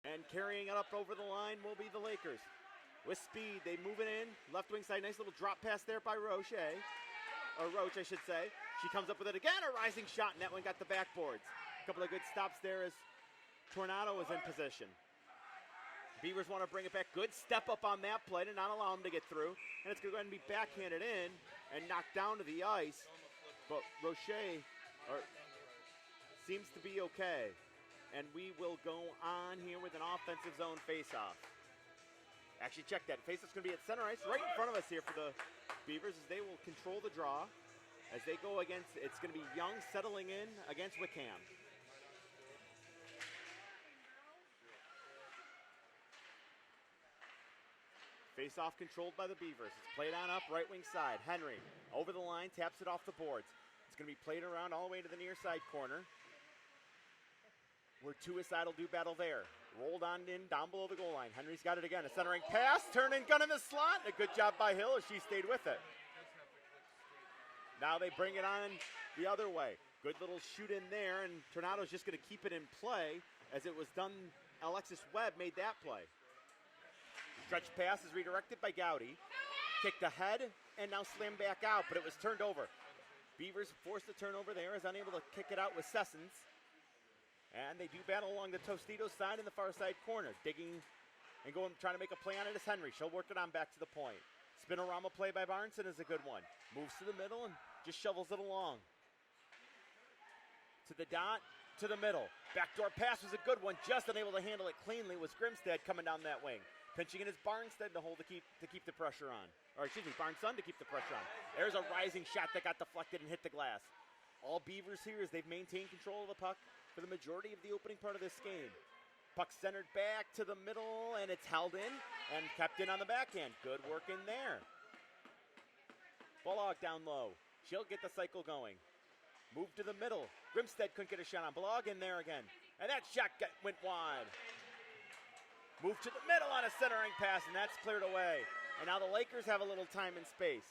And carrying it up over the line will be the Lakers. With speed, they move it in. Left wing side, nice little drop pass there by Roche. Or Roach, I should say. She comes up with it again, a rising shot, and that one got the backboards. A couple of good stops there as Tornado was in position. Beavers want to bring it back. Good step up on that play to not allow them to get through. And it's going to go ahead and be backhanded in and knocked down to the ice. But Roche seems to be okay. And we will go on here with an offensive zone faceoff. Actually, check that. Faceoff's going to be at center ice right in front of us here for the Beavers as they will control the draw. As they go against, it's going to be Young settling in against Wickham. Face-off controlled by the Beavers. It's played on up right wing side. Henry over the line, taps it off the boards. It's going to be played around all the way to the near side corner, where Tuiside will do battle there. Rolled on in down below the goal line. Henry's got it again. A centering pass, turn and gun in the slot. A good job by Hill as she stayed with it. Now they bring it on the other way. Good little shoot in there, and Tornado's just going to keep it in play as it was done. Alexis Webb made that play. Stretch pass is redirected by Gowdy. Kicked ahead and now slammed back out, but it was turned over. Beavers forced the turnover there, is unable to kick it out with Sessons. And they do battle along the Tostitos side in the far side corner. Digging and going, trying to make a play on it is Henry. She'll work it on back to the point. Spinorama play by Barnson is a good one. Moves to the middle and just shovels it along. To the dot, to the middle. Backdoor pass was a good one. Just unable to handle it cleanly was Grimstead coming down that wing. Pinching it is Barnstead to hold to keep the pressure on. Or excuse me, Barnson to keep the pressure on. There's a rising shot that got deflected and hit the glass. All Beavers here as they've maintained control of the puck for the majority of the opening part of this game. Puck centered back to the middle, and it's held in and kept in on the backhand. Good work in there. Bullock down low. She'll get the cycle going. Move to the middle. Grimstead couldn't get a shot on. Bullock in there again. And that shot went wide. Move to the middle on a centering pass, and that's cleared away. And now the Lakers have a little time and space.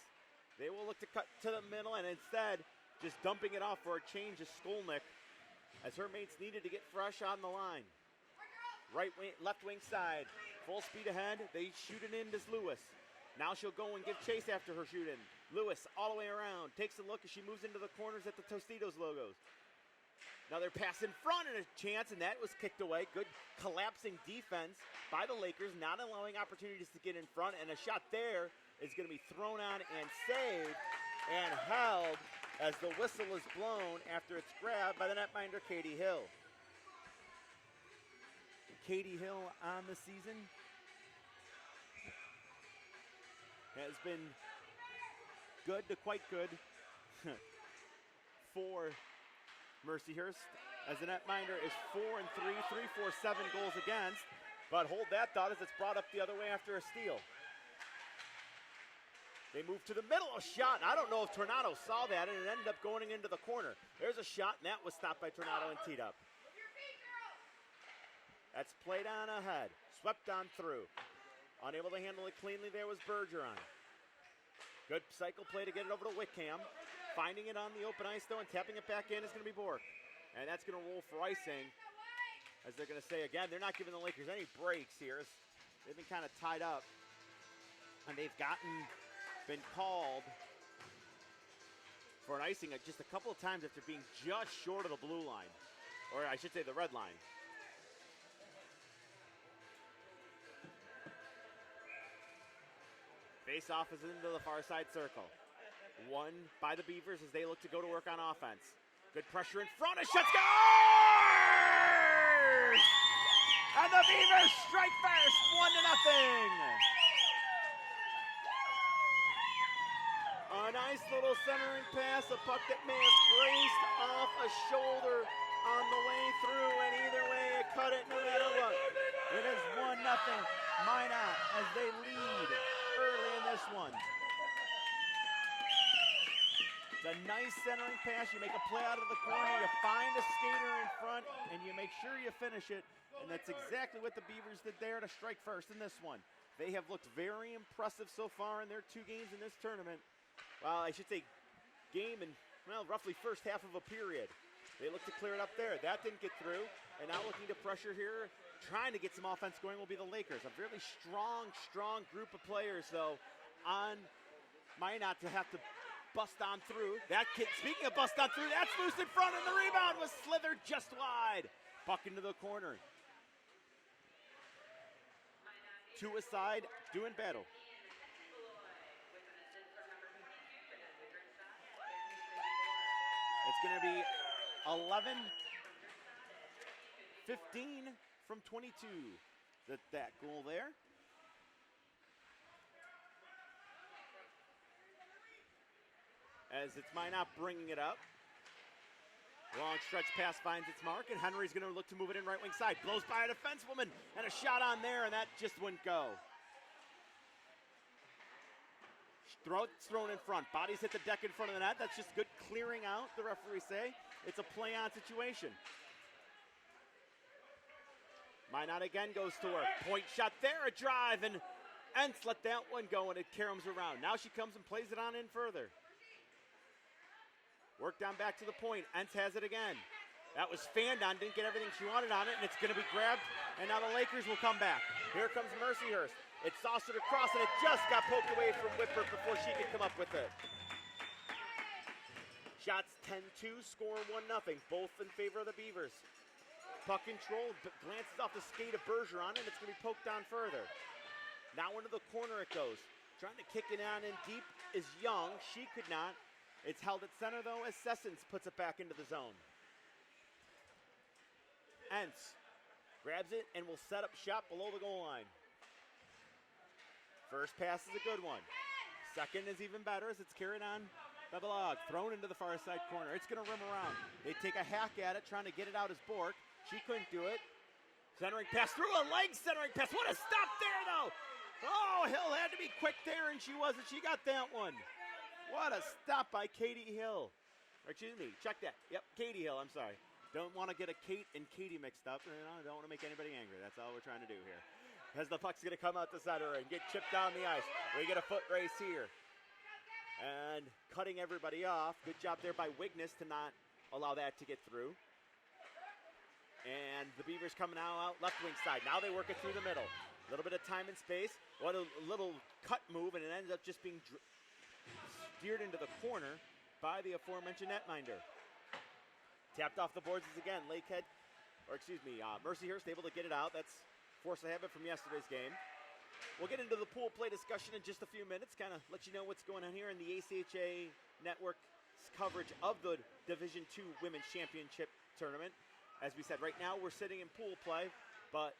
They will look to cut to the middle, and instead, just dumping it off for a change is Skolnick, as her mates needed to get fresh on the line. Right wing, left wing side, full speed ahead. They shoot it in to Lewis. Now she'll go and give chase after her shoot in. Lewis all the way around, takes a look as she moves into the corners at the Tostitos logos. Another pass in front and a chance, and that was kicked away. Good collapsing defense by the Lakers, not allowing opportunities to get in front, and a shot there is going to be thrown on and saved and held as the whistle is blown after it's grabbed by the netminder, Katie Hill. Katie Hill on the season has been good to quite good for Mercyhurst, as the netminder is 4-3, 3-4-7 goals against. But hold that thought as it's brought up the other way after a steal. They move to the middle, a shot. I don't know if Tornado saw that, and it ended up going into the corner. There's a shot, and that was stopped by Tornado and teed up. That's played on ahead, swept on through. Unable to handle it cleanly there was Bergeron. Good cycle play to get it over to Wickham. Finding it on the open ice, though, and tapping it back in is going to be Bork. And that's going to roll for icing, as they're going to say again, they're not giving the Lakers any breaks here. They've been kind of tied up, and they've been called for an icing just a couple of times after being just short of the blue line, or I should say the red line. Face-off is into the far side circle. Won by the Beavers as they look to go to work on offense. Good pressure in front, and shot scores! And the Beavers strike first, 1-0. A nice little centering pass, a puck that may have grazed off a shoulder on the way through, and either way it cut it no matter what. It is 1-0 Minot as they lead early in this one. It's a nice centering pass. You make a play out of the corner, you find a skater in front, and you make sure you finish it. And that's exactly what the Beavers did there to strike first in this one. They have looked very impressive so far in their 2 games in this tournament. Well, I should say game and, well, roughly first half of a period. They look to clear it up there. That didn't get through. And now looking to pressure here trying to get some offense going will be the Lakers. A really strong group of players, though, on Minot to have to bust on through. That kid, speaking of bust on through, that's loose in front, and the rebound was slithered just wide. Puck into the corner. Two aside, doing battle. It's going to be 11-15 from 22. That goal there. As it's Minot bringing it up. Long stretch pass finds its mark, and Henry's going to look to move it in right wing side. Blows by a defensewoman, and a shot on there, and that just wouldn't go. It's thrown in front. Bodies hit the deck in front of the net. That's just good clearing out, the referees say. It's a play-on situation. Minot again goes to work. Point shot there, a drive, and Entz let that one go, and it caroms around. Now she comes and plays it on in further. Work down back to the point. Entz has it again. That was fanned on, didn't get everything she wanted on it, and it's going to be grabbed, and now the Lakers will come back. Here comes Mercyhurst. It's saucered across, and it just got poked away from Whipper before she could come up with it. Shots 10-2, score 1-0, both in favor of the Beavers. Puck control, but glances off the skate of Bergeron, and it's going to be poked on further. Now into the corner it goes. Trying to kick it on in deep is Young. She could not. It's held at center, though, as Sessons puts it back into the zone. Entz grabs it and will set up shop below the goal line. First pass is a good one. Second is even better as it's carried on by Belag. Thrown into the far side corner. It's going to rim around. They take a hack at it, trying to get it out as Bork. She couldn't do it. Centering pass through a leg centering pass. What a stop there, though. Oh, Hill had to be quick there, and she wasn't. She got that one. What a stop by Katie Hill. Or excuse me, check that. Yep, Katie Hill, I'm sorry. Don't want to get a Kate and Katie mixed up. Don't want to make anybody angry. That's all we're trying to do here. As the puck's going to come out the center and get chipped down the ice. We get a foot race here. And cutting everybody off. Good job there by Wigness to not allow that to get through. And the Beavers coming out left wing side. Now they work it through the middle. A little bit of time and space. What a little cut move, and it ends up just being steered into the corner by the aforementioned netminder. Tapped off the boards is again Mercyhurst able to get it out. That's force of habit from yesterday's game. We'll get into the pool play discussion in just a few minutes, kind of let you know what's going on here in the ACHA Network's coverage of the Division II Women's Championship Tournament. As we said, right now we're sitting in pool play, but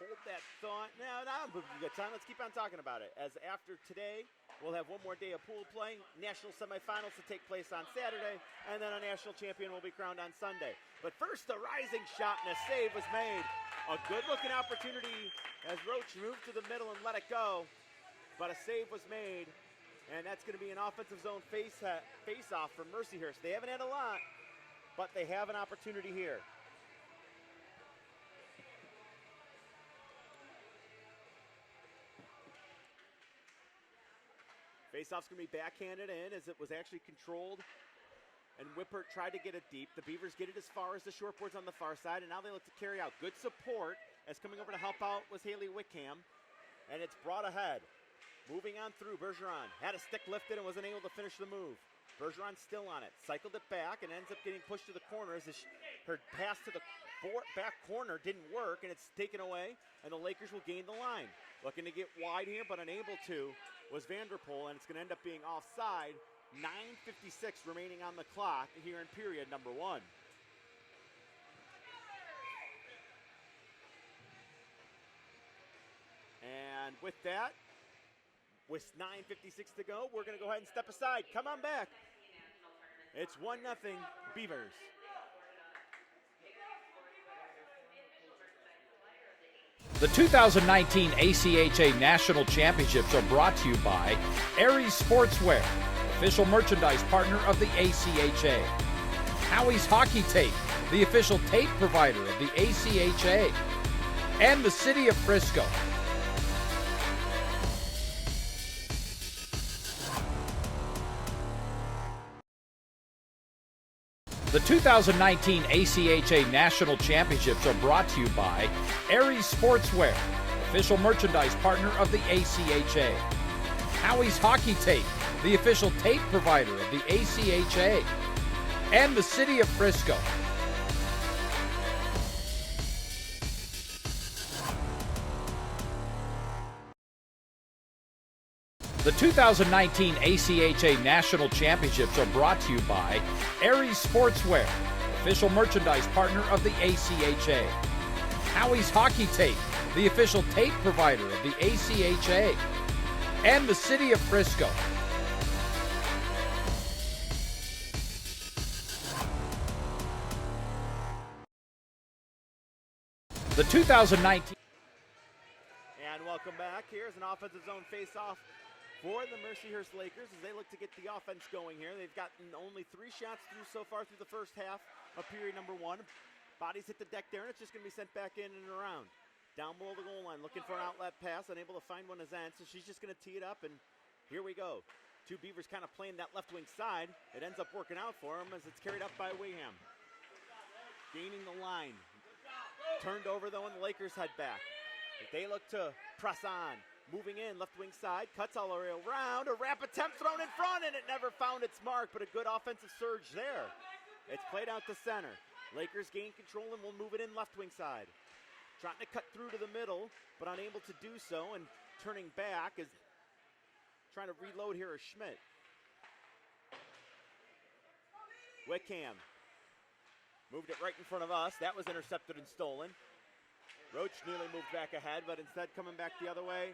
hold that thought. Now we've got time. Let's keep on talking about it. As after today, we'll have one more day of pool play. National semifinals to take place on Saturday, and then a national champion will be crowned on Sunday. But first, a rising shot and a save was made. A good-looking opportunity as Roach moved to the middle and let it go. But a save was made, and that's going to be an offensive zone face-off for Mercyhurst. They haven't had a lot, but they have an opportunity here. Faceoff's going to be backhanded in as it was actually controlled, and Whippert tried to get it deep. The Beavers get it as far as the short boards on the far side, and now they look to carry out. Good support as coming over to help out was Haley Wickham, and it's brought ahead. Moving on through, Bergeron had a stick lifted and wasn't able to finish the move. Bergeron still on it, cycled it back, and ends up getting pushed to the corner as her pass to the back corner didn't work, and it's taken away, and the Lakers will gain the line. Looking to get wide here, but unable to, was Vanderpool, and it's going to end up being offside. 9:56 remaining on the clock here in period number 1. And with that, with 9:56 to go, we're going to go ahead and step aside. Come on back. It's 1-0 Beavers. The 2019 ACHA National Championships are brought to you by Aries Sportswear, official merchandise partner of the ACHA. Howie's Hockey Tape, the official tape provider of the ACHA. And the City of Frisco. The 2019 ACHA National Championships are brought to you by Aries Sportswear, official merchandise partner of the ACHA. Howie's Hockey Tape, the official tape provider of the ACHA. And the City of Frisco. The 2019 ACHA National Championships are brought to you by Aries Sportswear, official merchandise partner of the ACHA. Howie's Hockey Tape, the official tape provider of the ACHA. And the City of Frisco. The 2019... And welcome back. Here's an offensive zone face-off for the Mercyhurst Lakers as they look to get the offense going here. They've gotten only 3 shots through so far through the first half of period number 1. Bodies hit the deck there, and it's just going to be sent back in and around. Down below the goal line, looking for an outlet pass, unable to find one as Ann, so she's just going to tee it up, and here we go. 2 Beavers kind of playing that left wing side. It ends up working out for them as it's carried up by Wayham. Gaining the line. Turned over, though, and the Lakers head back. They look to press on. Moving in, left wing side, cuts all the way around. A wrap attempt thrown in front, and it never found its mark, but a good offensive surge there. It's played out to center. Lakers gain control and will move it in left wing side. Trying to cut through to the middle, but unable to do so, and turning back is trying to reload here is Schmidt. Wickham moved it right in front of us. That was intercepted and stolen. Roach nearly moved back ahead, but instead coming back the other way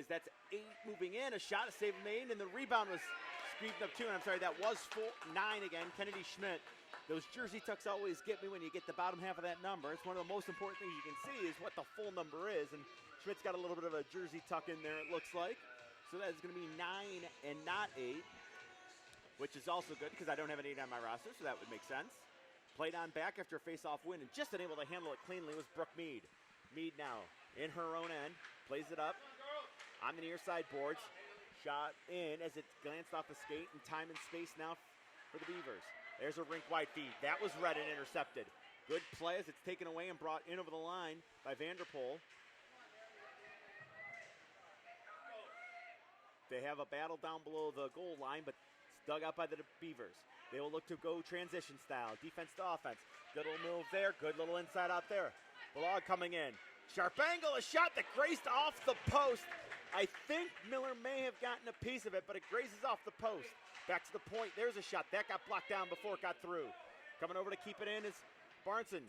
that's 8 moving in. A shot, a save made, and the rebound was squeezed up too. And I'm sorry, that was 9 again. Kennedy Schmidt. Those jersey tucks always get me when you get the bottom half of that number. It's one of the most important things you can see is what the full number is. And Schmidt's got a little bit of a jersey tuck in there, it looks like. So that is going to be 9 and not 8, which is also good because I don't have an 8 on my roster, so that would make sense. Played on back after a face-off win and just unable to handle it cleanly was Brooke Mead. Mead now in her own end, plays it up on the near side boards. Shot in as it glanced off the skate, and time and space now for the Beavers. There's a rink-wide feed. That was read and intercepted. Good play as it's taken away and brought in over the line by Vanderpool. They have a battle down below the goal line, but it's dug out by the Beavers. They will look to go transition style, defense to offense. Good little move there, good little inside out there. Blog coming in. Sharp angle, a shot that grazed off the post. I think Miller may have gotten a piece of it, but it grazes off the post. Back to the point, there's a shot. That got blocked down before it got through. Coming over to keep it in is Barnson.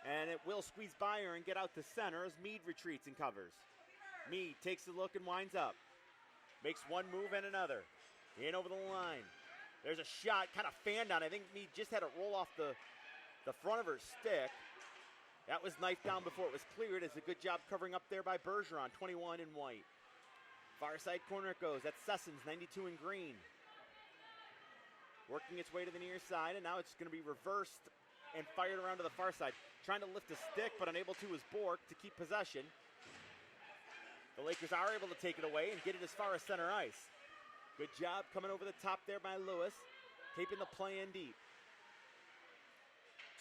And it will squeeze by her and get out to center as Mead retreats and covers. Mead takes a look and winds up. Makes one move and another. In over the line. There's a shot, kind of fanned on. I think Mead just had it roll off the front of her stick. That was knifed down before it was cleared. It's a good job covering up there by Bergeron, 21 in white. Far side corner it goes. That's Sessons, 92 in green. Working its way to the near side, and now it's going to be reversed and fired around to the far side. Trying to lift a stick, but unable to is Bork to keep possession. The Lakers are able to take it away and get it as far as center ice. Good job coming over the top there by Lewis, taping the play in deep.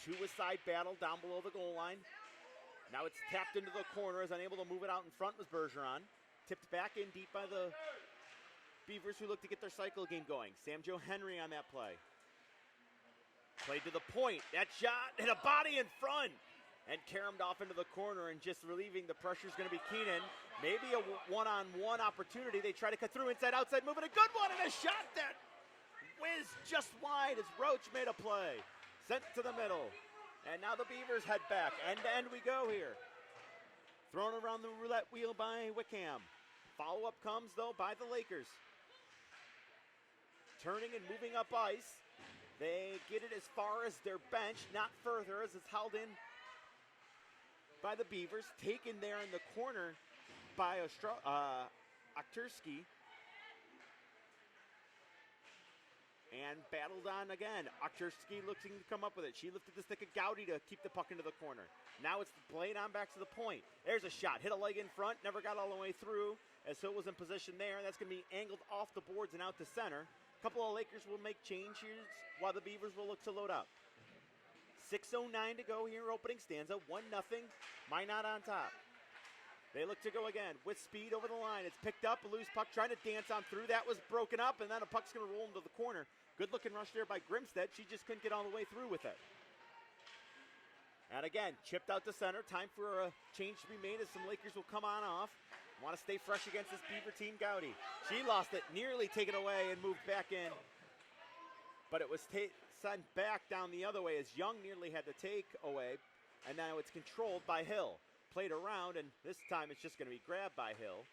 2-a-side battle down below the goal line. Now it's tapped into the corner, as unable to move it out in front was Bergeron. Tipped back in deep by the Beavers, who look to get their cycle game going. Sam Joe Henry on that play. Played to the point. That shot hit a body in front and caromed off into the corner, and just relieving the pressure is going to be Keenan. Maybe a one-on-one opportunity. They try to cut through inside, outside, moving a good one, and a shot that whizzed just wide as Roach made a play. Sent to the middle. And now the Beavers head back. End to end we go here. Thrown around the roulette wheel by Wickham. Follow-up comes, though, by the Lakers. Turning and moving up ice. They get it as far as their bench, not further, as it's held in by the Beavers. Taken there in the corner by Okturski. And battled on again. Okturski looking to come up with it. She lifted the stick of Gowdy to keep the puck into the corner. Now it's played on back to the point. There's a shot. Hit a leg in front. Never got all the way through as Hill was in position there. That's going to be angled off the boards and out to center. couple of Lakers will make changes while the Beavers will look to load up. 6:09 to go here, opening stanza, 1-0, Minot on top. They look to go again with speed over the line. It's picked up, a loose puck trying to dance on through. That was broken up, and then a puck's going to roll into the corner. Good looking rush there by Grimstead. She just couldn't get all the way through with it. And again, chipped out to center. Time for a change to be made as some Lakers will come on off. Want to stay fresh against this Beaver team, Gowdy. She lost it, nearly taken away and moved back in. But it was sent back down the other way as Young nearly had the take away. And now it's controlled by Hill. Played around, and this time it's just going to be grabbed by Hill.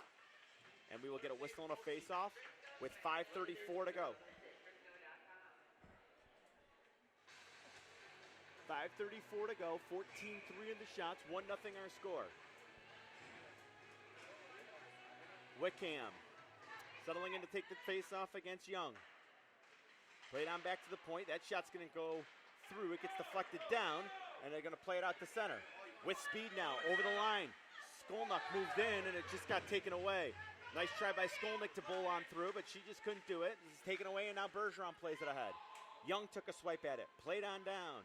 And we will get a whistle and a face-off with 5:34 to go. 5:34 to go, 14-3 in the shots, 1-0 our score. Wickham settling in to take the face-off against Young. Played on back to the point. That shot's going to go through. It gets deflected down, and they're going to play it out to center. With speed now, over the line. Skolnick moved in, and it just got taken away. Nice try by Skolnick to bowl on through, but she just couldn't do it. It's taken away, and now Bergeron plays it ahead. Young took a swipe at it. Played on down.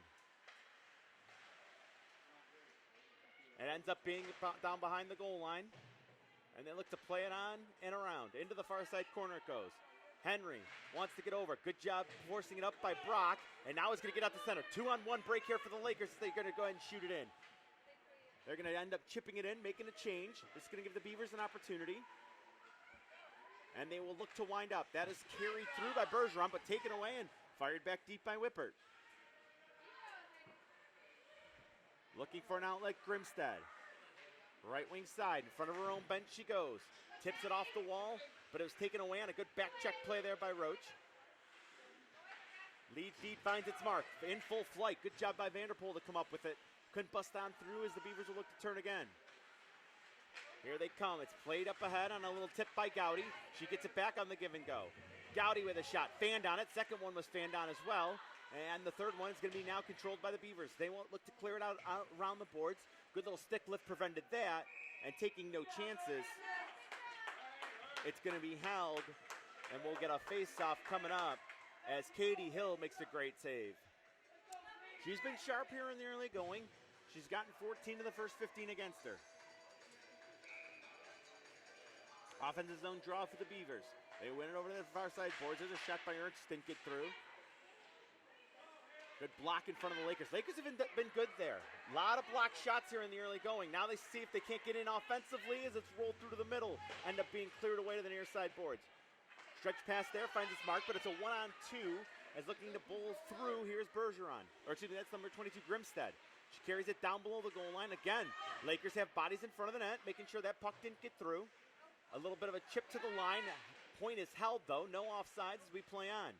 It ends up being down behind the goal line. And they look to play it on and around. Into the far side corner it goes. Henry wants to get over. Good job forcing it up by Brock. And now it's going to get out to center. 2-on-1 break here for the Lakers. They're going to go ahead and shoot it in. They're going to end up chipping it in, making a change. This is going to give the Beavers an opportunity. And they will look to wind up. That is carried through by Bergeron, but taken away and fired back deep by Whippert. Looking for an outlet, Grimstead. Right wing side, in front of her own bench she goes. Tips it off the wall, but it was taken away on a good back check play there by Roach. Lead feed finds its mark. In full flight. Good job by Vanderpool to come up with it. Couldn't bust on through as the Beavers will look to turn again. Here they come. It's played up ahead on a little tip by Gowdy. She gets it back on the give and go. Gowdy with a shot. Fanned on it. Second one was fanned on as well. And the third one is going to be now controlled by the Beavers. They won't look to clear it out around the boards. Good little stick lift prevented that. And taking no chances, it's going to be held. And we'll get a face-off coming up as Katie Hill makes a great save. She's been sharp here in the early going. She's gotten 14 of the first 15 against her. Offensive zone draw for the Beavers. They win it over to the far side boards. There's a shot by Ernst, didn't get through. Good block in front of the Lakers. Lakers have been good there. A lot of block shots here in the early going. Now they see if they can't get in offensively as it's rolled through to the middle. End up being cleared away to the near side boards. Stretch pass there, finds its mark, but it's a 1-on-2 as looking to bowl through. Here's Bergeron. Or excuse me, that's number 22, Grimstead. She carries it down below the goal line. Again, Lakers have bodies in front of the net, making sure that puck didn't get through. A little bit of a chip to the line. Point is held, though. No offsides as we play on.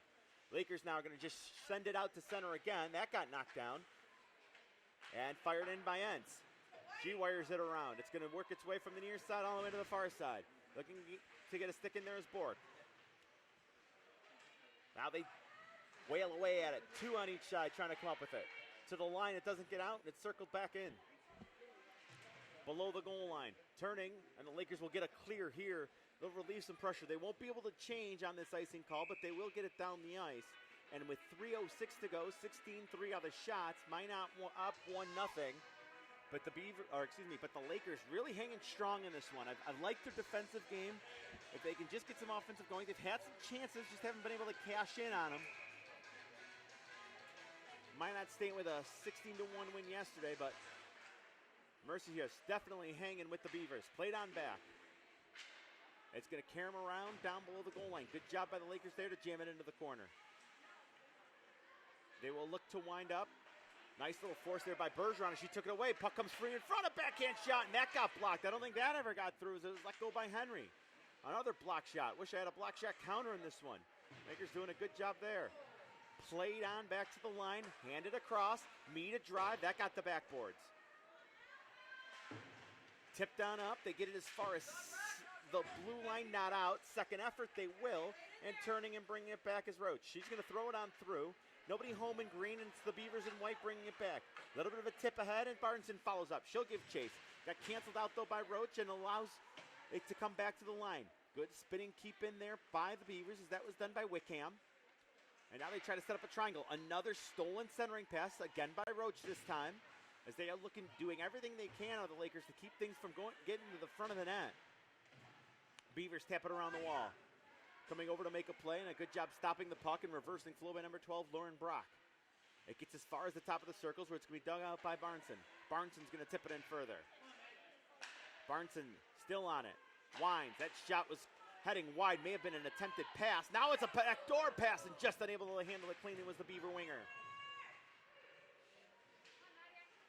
Lakers now are going to just send it out to center again. That got knocked down. And fired in by Entz. She wires it around. It's going to work its way from the near side all the way to the far side. Looking to get a stick in there is Bork. Now they wail away at it. Two on each side trying to come up with it. To the line, it doesn't get out, and it's circled back in. Below the goal line. Turning, and the Lakers will get a clear here. They'll relieve some pressure. They won't be able to change on this icing call, but they will get it down the ice. And with 3:06 to go, 16-3 on the shots, Minot up 1-0. But the Lakers really hanging strong in this one. I like their defensive game. If they can just get some offensive going, they've had some chances, just haven't been able to cash in on them. Minot State with a 16-1 win yesterday, but Mercyhurst definitely hanging with the Beavers. Played on back. It's going to carry him around down below the goal line. Good job by the Lakers there to jam it into the corner. They will look to wind up. Nice little force there by Bergeron, and she took it away. Puck comes free in front, a backhand shot, and that got blocked. I don't think that ever got through. It was let go by Henry. Another block shot. Wish I had a block shot counter in this one. Lakers doing a good job there. Played on back to the line, handed across, meet a drive. That got the backboards. Tipped on up. They get it as far as the blue line, not out. Second effort, they will. And turning and bringing it back is Roach. She's going to throw it on through. Nobody home in green, and it's the Beavers in white bringing it back. A little bit of a tip ahead, and Barnson follows up. She'll give chase. Got canceled out, though, by Roach, and allows it to come back to the line. Good spinning keep in there by the Beavers, as that was done by Wickham. And now they try to set up a triangle. Another stolen centering pass, again by Roach this time, as they are doing everything they can on the Lakers to keep things from getting to the front of the net. Beavers tap it around the wall. Coming over to make a play, and a good job stopping the puck and reversing flow by number 12, Lauren Brock. It gets as far as the top of the circles where it's going to be dug out by Barnson. Barnson's going to tip it in further. Barnson still on it. Winds. That shot was heading wide. May have been an attempted pass. Now it's a backdoor pass, and just unable to handle it cleanly was the Beaver winger.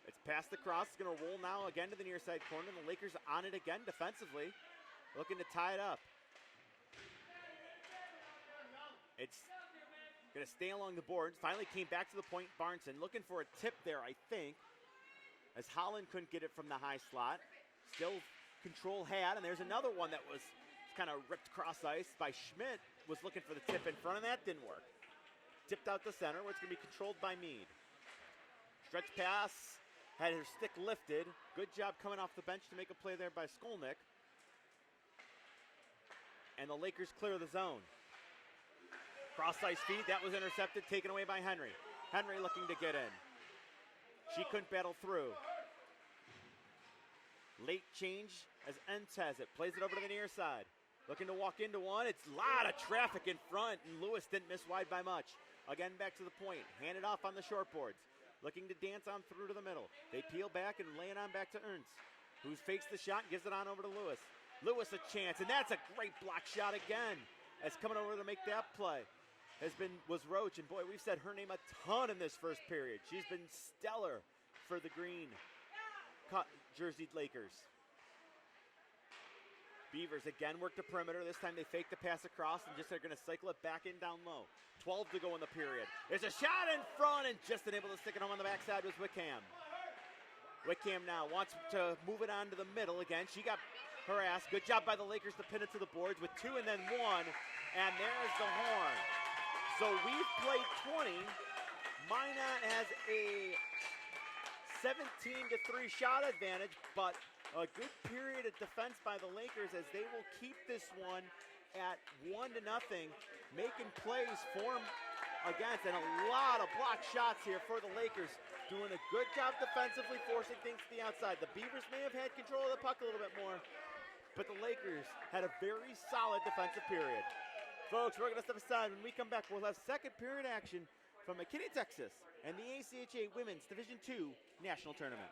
It's passed across. It's going to roll now again to the near side corner. The Lakers on it again defensively, looking to tie it up. It's going to stay along the boards. Finally came back to the point. Barnson looking for a tip there, I think, as Holland couldn't get it from the high slot. Still control had, and there's another one that was kind of ripped cross ice by Schmidt. Was looking for the tip in front, and that didn't work. Tipped out the center, where it's going to be controlled by Mead. Stretch pass, had her stick lifted. Good job coming off the bench to make a play there by Skolnick. And the Lakers clear the zone. Cross ice feed, that was intercepted, taken away by Henry. Henry looking to get in. She couldn't battle through. Late change as Entz has it. Plays it over to the near side. Looking to walk into one. It's a lot of traffic in front, and Lewis didn't miss wide by much. Again, back to the point. Handed off on the short boards. Looking to dance on through to the middle. They peel back and lay it on back to Ernst, who fakes the shot and gives it on over to Lewis. Lewis a chance, and that's a great block shot again. As coming over to make that play was Roach, and boy, we've said her name a ton in this first period. She's been stellar for the green jerseyed Lakers. Beavers again work the perimeter. This time they fake the pass across and just are going to cycle it back in down low. 12 to go in the period. There's a shot in front, and just unable to stick it home on the backside was Wickham. Wickham now wants to move it on to the middle again. She got harassed. Good job by the Lakers to pin it to the boards with 2 and then 1, and there's the horn. So we've played 20. Minot has a 17-3 shot advantage, but a good period of defense by the Lakers as they will keep this one at 1-0, making plays for them against, and a lot of block shots here for the Lakers, doing a good job defensively, forcing things to the outside. The Beavers may have had control of the puck a little bit more, but the Lakers had a very solid defensive period. Folks, we're going to step aside. When we come back, we'll have second period action from McKinney, Texas, and the ACHA Women's Division II National Tournament.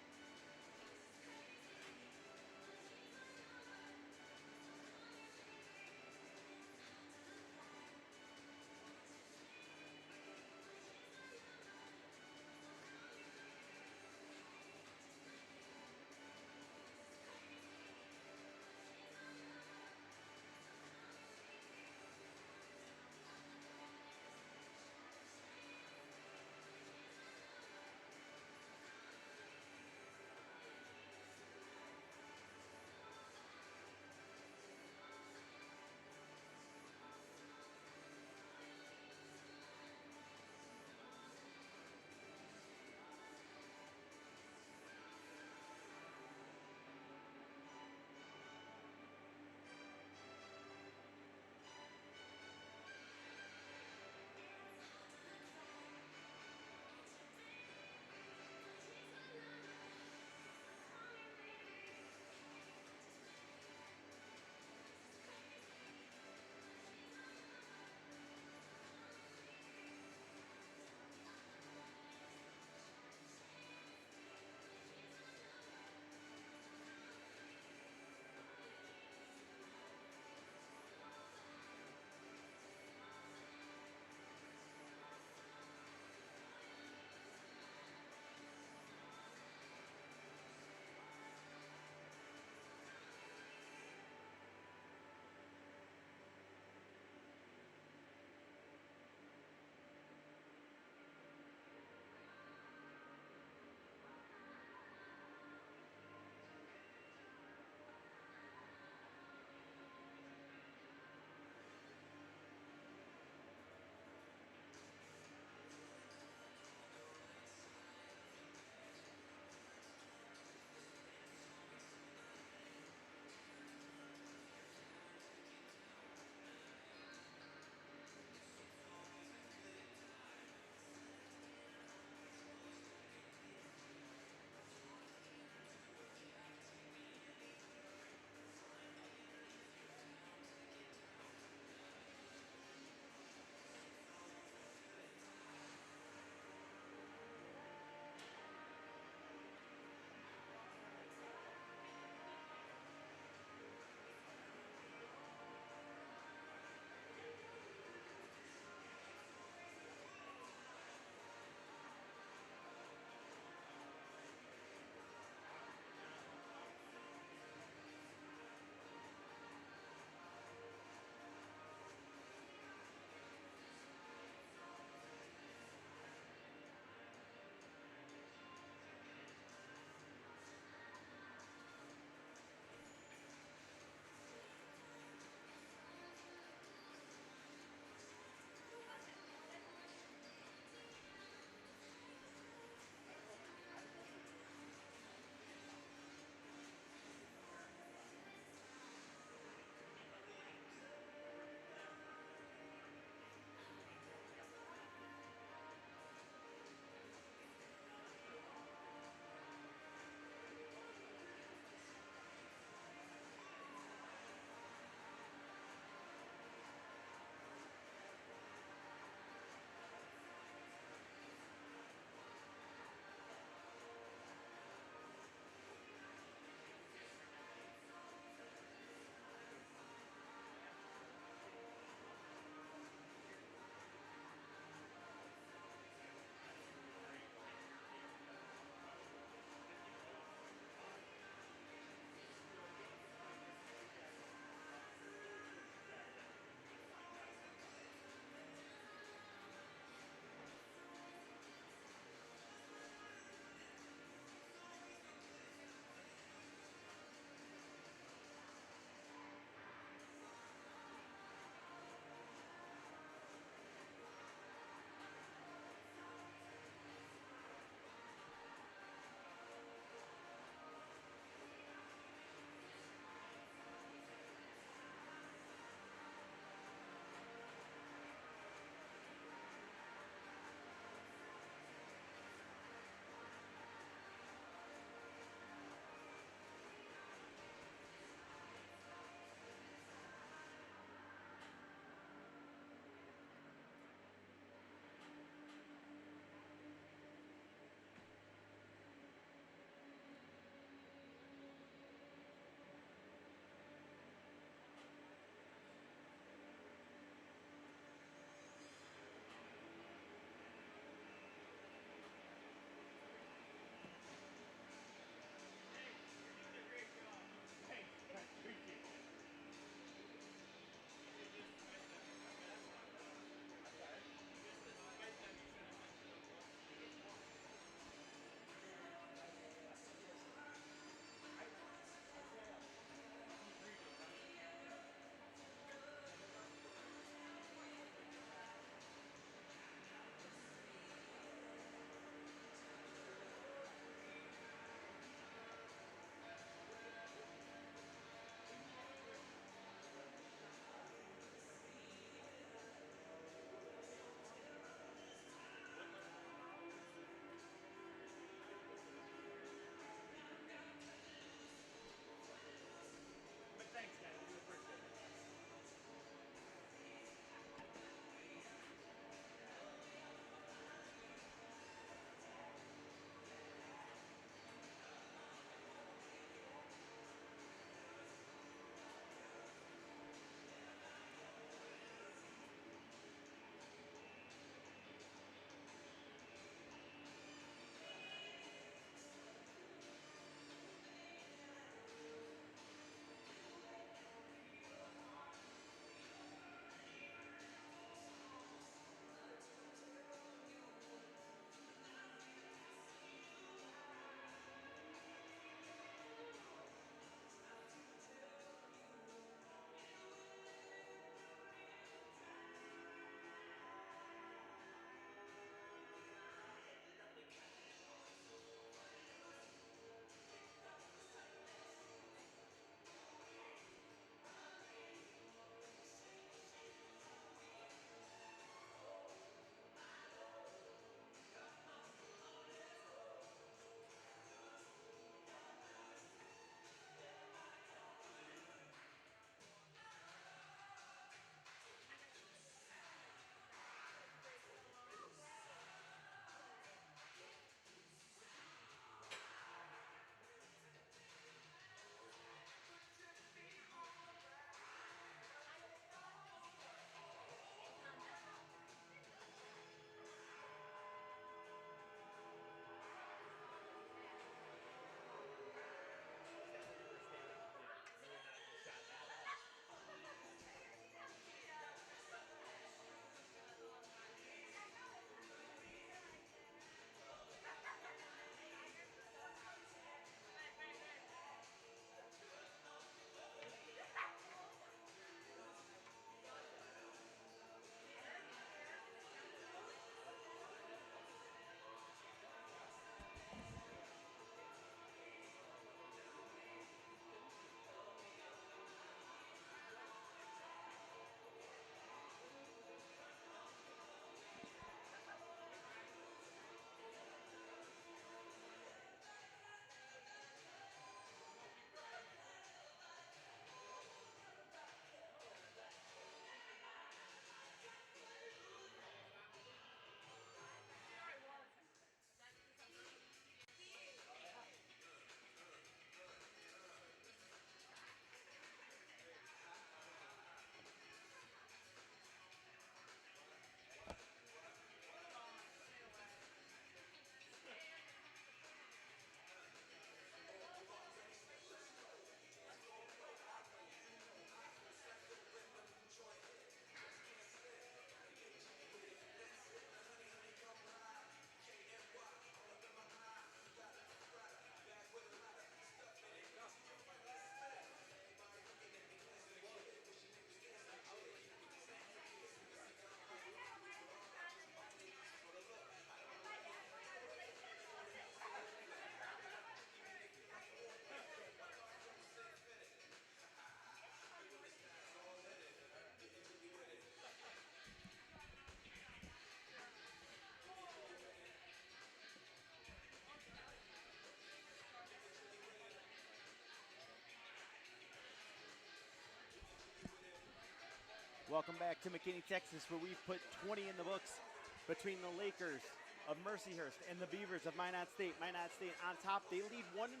Welcome back to McKinney, Texas, where we've put 20 in the books between the Lakers of Mercyhurst and the Beavers of Minot State. Minot State on top. They lead 1-0.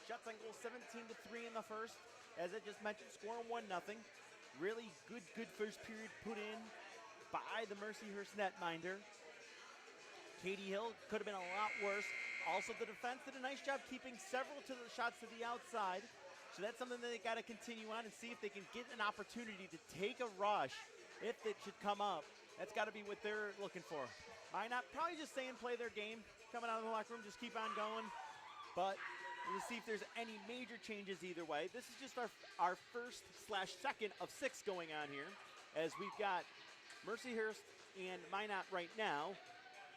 Shots on goal 17-3 in the first. As I just mentioned, scoring 1-0. Really good first period put in by the Mercyhurst netminder. Katie Hill could have been a lot worse. Also, the defense did a nice job keeping several to the shots to the outside. So that's something that they got to continue on and see if they can get an opportunity to take a rush if it should come up. That's got to be what they're looking for. Minot probably just stay and play their game. Coming out of the locker room, just keep on going. But we'll see if there's any major changes either way. This is just our first/second of 6 going on here, as we've got Mercyhurst and Minot right now.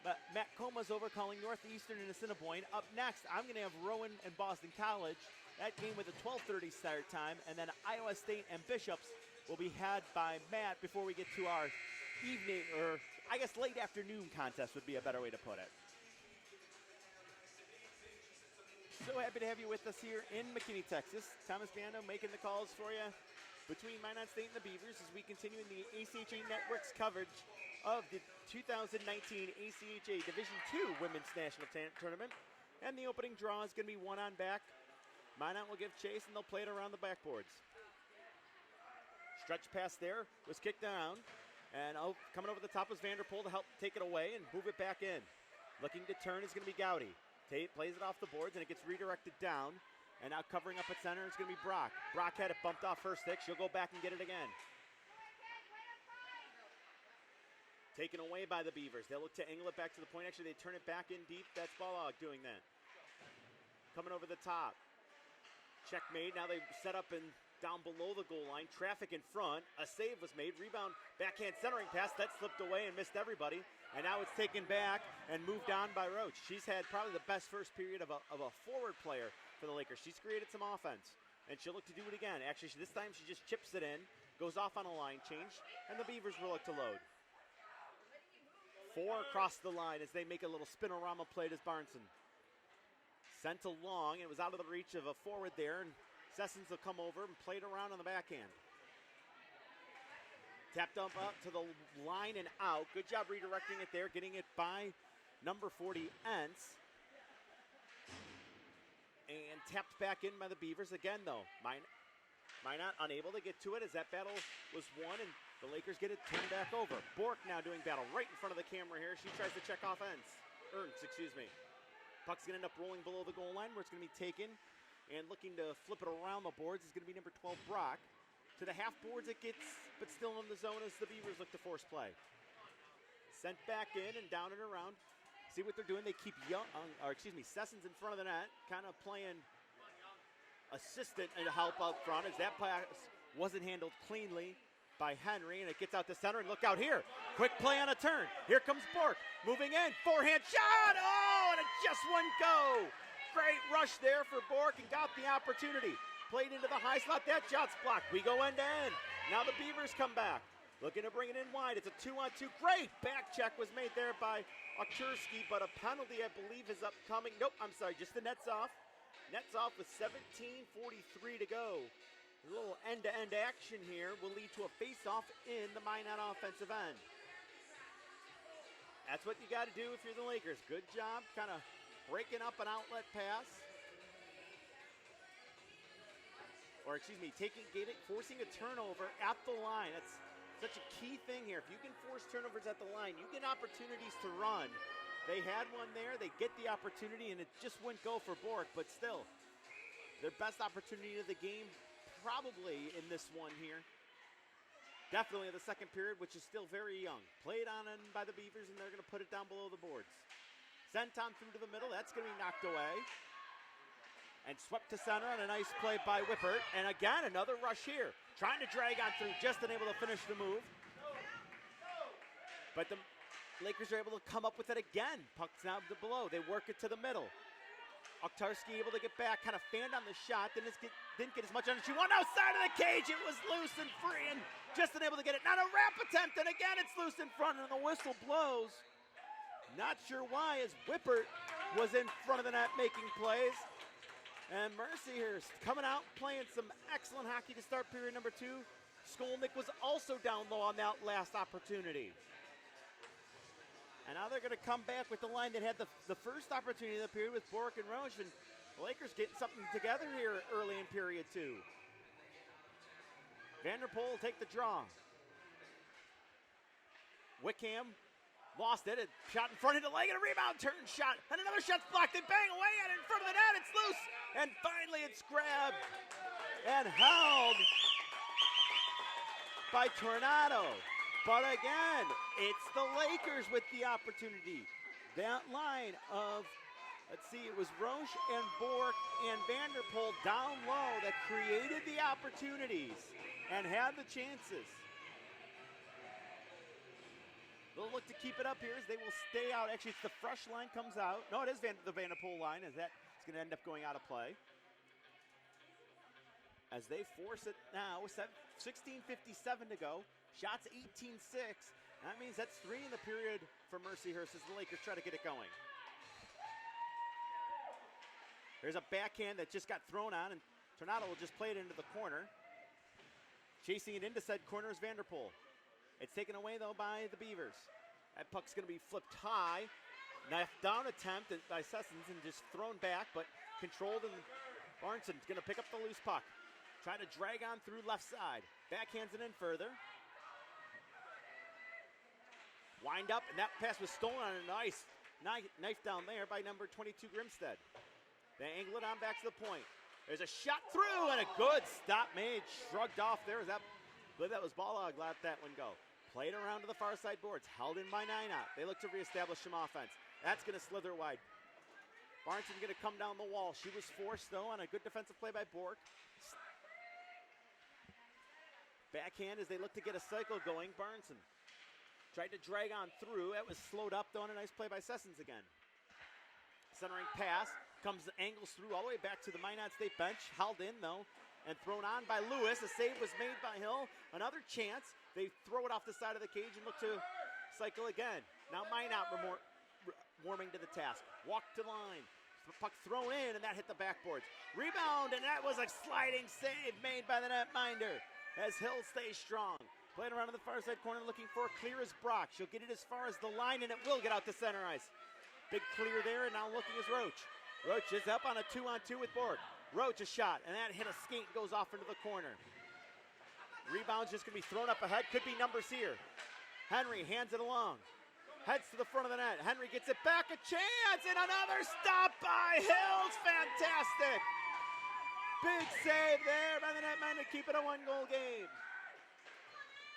But Matt Coma's over calling Northeastern and Assiniboine. Up next, I'm going to have Rowan and Boston College. That game with a 12:30 start time. And then Iowa State and Bishops will be had by Matt before we get to our evening, or I guess late afternoon contest would be a better way to put it. So happy to have you with us here in McKinney, Texas. Thomas Bando making the calls for you between Minot State and the Beavers as we continue in the ACHA Network's coverage of the 2019 ACHA Division II Women's National Tournament. And the opening draw is going to be one on back. Minot will give chase, and they'll play it around the backboards. Stretch pass there was kicked down. And coming over the top was Vanderpool to help take it away and move it back in. Looking to turn is going to be Gowdy. Tate plays it off the boards, and it gets redirected down. And now covering up at center is going to be Brock. Brock had it bumped off her stick. She'll go back and get it again. Taken away by the Beavers. They'll look to angle it back to the point. Actually, they turn it back in deep. That's Balog doing that. Coming over the top. Checkmate. Now they set up and down below the goal line. Traffic in front. A save was made. Rebound, backhand centering pass. That slipped away and missed everybody. And now it's taken back and moved on by Roach. She's had probably the best first period of a forward player for the Lakers. She's created some offense, and she'll look to do it again. Actually, this time she just chips it in, goes off on a line change, and the Beavers will look to load. 4 across the line as they make a little spinorama play to Barnson. Sent along, and it was out of the reach of a forward there, and Sessons will come over and play it around on the backhand. Tapped up to the line and out. Good job redirecting it there, getting it by number 40, Entz. And tapped back in by the Beavers again, though. Minot unable to get to it as that battle was won, and the Lakers get it turned back over. Bork now doing battle right in front of the camera here. She tries to check off Ernst, excuse me. Puck's going to end up rolling below the goal line where it's going to be taken, and looking to flip it around the boards is going to be number 12, Brock. To the half boards it gets, but still in the zone as the Beavers look to force play. Sent back in and down and around. See what they're doing. They keep Sessons in front of the net, kind of playing assistant and help out front as that pass wasn't handled cleanly by Henry, and it gets out to center, and look out here. Quick play on a turn. Here comes Bork, moving in, forehand shot, and it just wouldn't go. Great rush there for Bork and got the opportunity. Played into the high slot, that shot's blocked. We go end to end. Now the Beavers come back. Looking to bring it in wide. It's a 2-on-2. Great back check was made there by Okturski, but a penalty, I believe, is upcoming. Nope, I'm sorry, just the net's off. Net's off with 17:43 to go. A little end-to-end action here will lead to a face-off in the Minot offensive end. That's what you got to do if you're the Lakers. Good job kind of breaking up an outlet pass. Or forcing a turnover at the line. That's such a key thing here. If you can force turnovers at the line, you get opportunities to run. They had one there. They get the opportunity, and it just wouldn't go for Bork. But still, their best opportunity of the game probably in this one here. Definitely the second period, which is still very young. Played on in by the Beavers, and they're going to put it down below the boards. Sent on through to the middle. That's going to be knocked away. And swept to center on a nice play by Whippert. And again, another rush here. Trying to drag on through, just unable to finish the move. But the Lakers are able to come up with it again. Puck's now below. They work it to the middle. Okturski able to get back, kind of fanned on the shot. Didn't get as much on it. She won outside of the cage. It was loose and free and just unable to get it. Not a wrap attempt, and again it's loose in front, and the whistle blows. Not sure why, as Whippert was in front of the net making plays. And Mercyhurst coming out, playing some excellent hockey to start period number 2. Skolnick was also down low on that last opportunity. And now they're going to come back with the line that had the first opportunity of the period with Bork and Roche. And the Lakers getting something together here early in period 2. Vanderpool will take the draw. Wickham lost it. A shot in front of the leg and a rebound, turn shot. And another shot's blocked and bang away and in front of the net. It's loose. And finally it's grabbed and held by Tornado. But again, it's the Lakers with the opportunity. That line of, let's see, it was Roche and Bork and Vanderpool down low that created the opportunities and had the chances. They'll look to keep it up here as they will stay out. Actually, it's the fresh line comes out. No, it is the Vanderpool line, as that is going to end up going out of play. As they force it now with 16:57 to go. Shots 18-6. That means that's 3 in the period for Mercyhurst as the Lakers try to get it going. There's a backhand that just got thrown on, and Tornado will just play it into the corner. Chasing it into said corner is Vanderpool. It's taken away, though, by the Beavers. That puck's going to be flipped high. Knife down attempt by Sessons and just thrown back, but controlled, and Barneson's going to pick up the loose puck. Trying to drag on through left side. Backhands it in further. Wind up, and that pass was stolen on a nice knife down there by number 22, Grimstead. They angle it on back to the point. There's a shot through, and a good stop made. Shrugged off there. I believe that was Balog. Let that one go. Played around to the far side boards. Held in by Minot. They look to reestablish some offense. That's going to slither wide. Barneson's going to come down the wall. She was forced, though, on a good defensive play by Bork. Backhand as they look to get a cycle going. Barneson tried to drag on through. That was slowed up, though, and a nice play by Sessons again. Centering pass comes, angles through all the way back to the Minot State bench. Held in, though, and thrown on by Lewis. A save was made by Hill. Another chance. They throw it off the side of the cage and look to cycle again. Now Minot warming to the task. Walk to line. Puck thrown in, and that hit the backboards. Rebound, and that was a sliding save made by the netminder as Hill stays strong. Playing around in the far side corner, looking for clear as Brock. She'll get it as far as the line, and it will get out to center ice. Big clear there, and now looking is Roach. Roach is up on a 2-on-2 with Bork. Roach a shot, and that hit a skate and goes off into the corner. Rebound's just going to be thrown up ahead. Could be numbers here. Henry hands it along. Heads to the front of the net. Henry gets it back, a chance, and another stop by Hills. Fantastic. Big save there by the netman to keep it a 1-goal game.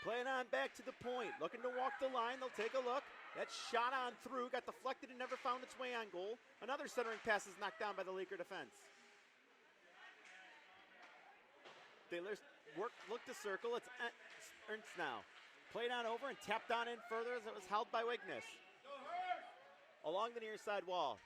Playing on back to the point. Looking to walk the line. They'll take a look. That shot on through. Got deflected and never found its way on goal. Another centering pass is knocked down by the Laker defense. They look to circle. It's Ernst now. Played on over and tapped on in further as it was held by Wiggness. Along the near side wall.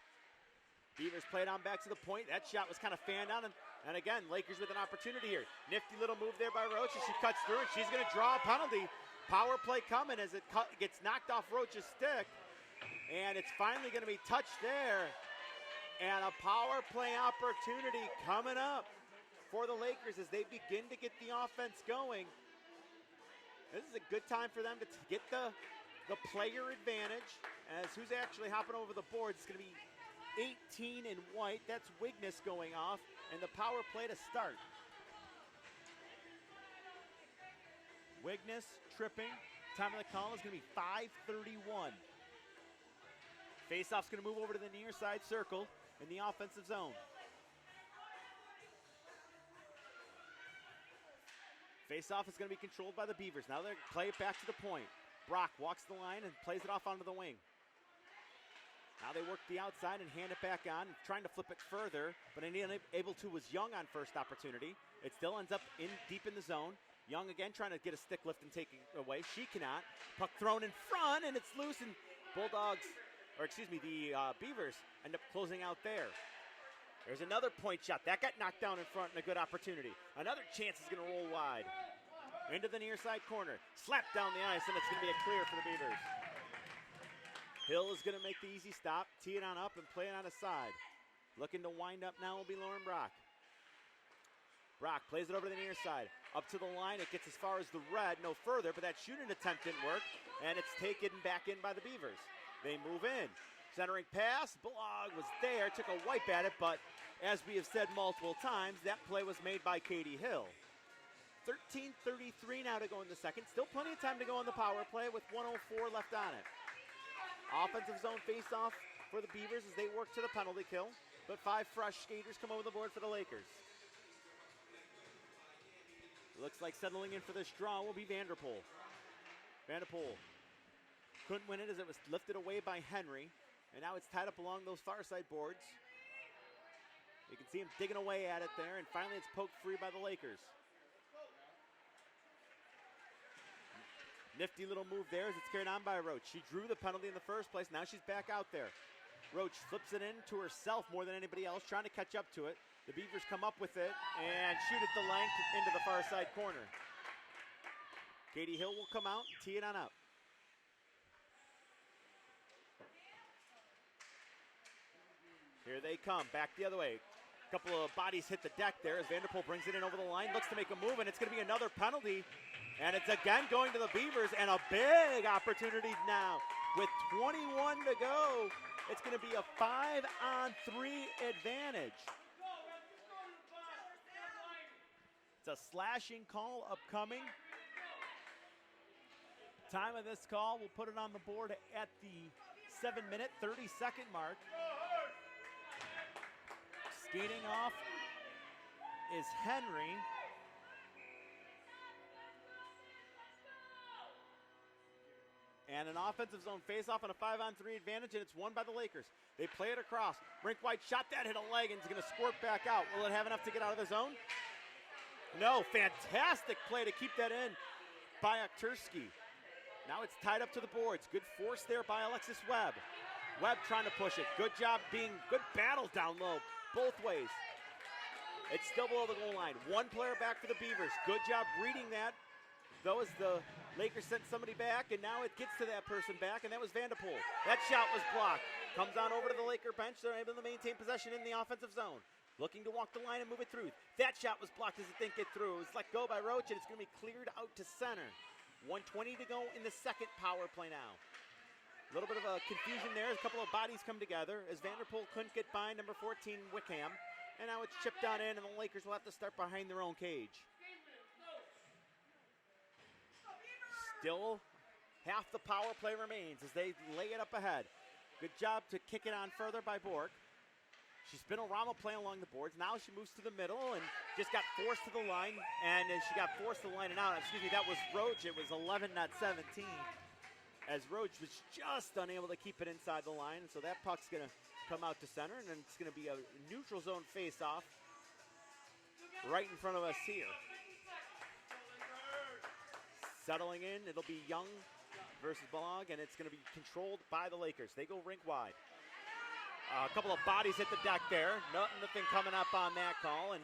Beavers played on back to the point. That shot was kind of fanned on. And again, Lakers with an opportunity here. Nifty little move there by Roach as she cuts through, and she's going to draw a penalty. Power play coming as it gets knocked off Roach's stick. And it's finally going to be touched there. And a power play opportunity coming up for the Lakers as they begin to get the offense going. This is a good time for them to get the player advantage, as who's actually hopping over the board. It's going to be 18 in white. That's Wiggness going off, and the power play to start. Wiggness tripping. Time of the call is going to be 5:31. Faceoff's going to move over to the near side circle in the offensive zone. Faceoff is going to be controlled by the Beavers. Now they play it back to the point. Brock walks the line and plays it off onto the wing. Now they work the outside and hand it back on, trying to flip it further, but unable to was Young on first opportunity. It still ends up deep in the zone. Young again trying to get a stick lift and take it away. She cannot. Puck thrown in front, and it's loose, and the Beavers end up closing out there. There's another point shot. That got knocked down in front and a good opportunity. Another chance is going to roll wide. Into the near side corner. Slapped down the ice, and it's going to be a clear for the Beavers. Hill is going to make the easy stop, tee it on up, and play it on the side. Looking to wind up now will be Lauren Brock. Brock plays it over to the near side. Up to the line, it gets as far as the red, no further, but that shooting attempt didn't work, and it's taken back in by the Beavers. They move in. Centering pass, Blog was there, took a wipe at it, but as we have said multiple times, that play was made by Katie Hill. 13:33 now to go in the second. Still plenty of time to go on the power play with 1:04 left on it. Offensive zone face-off for the Beavers as they work to the penalty kill, but 5 fresh skaters come over the board for the Lakers. Looks like settling in for this draw will be Vanderpool. Vanderpool couldn't win it as it was lifted away by Henry, and now it's tied up along those far side boards. You can see him digging away at it there, and finally it's poked free by the Lakers. Nifty little move there as it's carried on by Roach. She drew the penalty in the first place. Now she's back out there. Roach flips it in to herself more than anybody else, trying to catch up to it. The Beavers come up with it and shoot it the length into the far side corner. Katie Hill will come out and tee it on up. Here they come, back the other way. A couple of bodies hit the deck there as Vanderpool brings it in over the line, looks to make a move, and it's going to be another penalty. And it's again going to the Beavers, and a big opportunity now. With 21 to go, it's going to be a 5-on-3 advantage. It's a slashing call upcoming. Time of this call, we'll put it on the board at the 7-minute, 30-second mark. Skating off is Henry. And an offensive zone face-off and a 5-on-3 advantage, and it's won by the Lakers. They play it across. Rink White shot that, hit a leg, and is going to squirt back out. Will it have enough to get out of the zone? No, fantastic play to keep that in by Okturski. Now it's tied up to the boards. Good force there by Alexis Webb. Webb trying to push it. Good job good battles down low, both ways. It's still below the goal line. One player back for the Beavers. Good job reading that, though, as the Lakers sent somebody back, and now it gets to that person back, and that was Vanderpool. That shot was blocked. Comes on over to the Laker bench. They're able to maintain possession in the offensive zone. Looking to walk the line and move it through. That shot was blocked as it didn't get through. It was let go by Roach, and it's going to be cleared out to center. 1:20 to go in the second power play now. A little bit of a confusion there. A couple of bodies come together as Vanderpool couldn't get by number 14, Wickham. And now it's chipped on in, and the Lakers will have to start behind their own cage. Still, half the power play remains as they lay it up ahead. Good job to kick it on further by Bork. She's been a Rama play along the boards. Now she moves to the middle and just got forced to the line. And as she got forced to the line and out, excuse me, that was Roach. It was 11, not 17. As Roach was just unable to keep it inside the line. So that puck's going to come out to center, and then it's going to be a neutral zone face-off right in front of us here. Settling in, it'll be Young versus Balog, and it's going to be controlled by the Lakers. They go rink wide. A couple of bodies hit the deck there. Nothing coming up on that call, and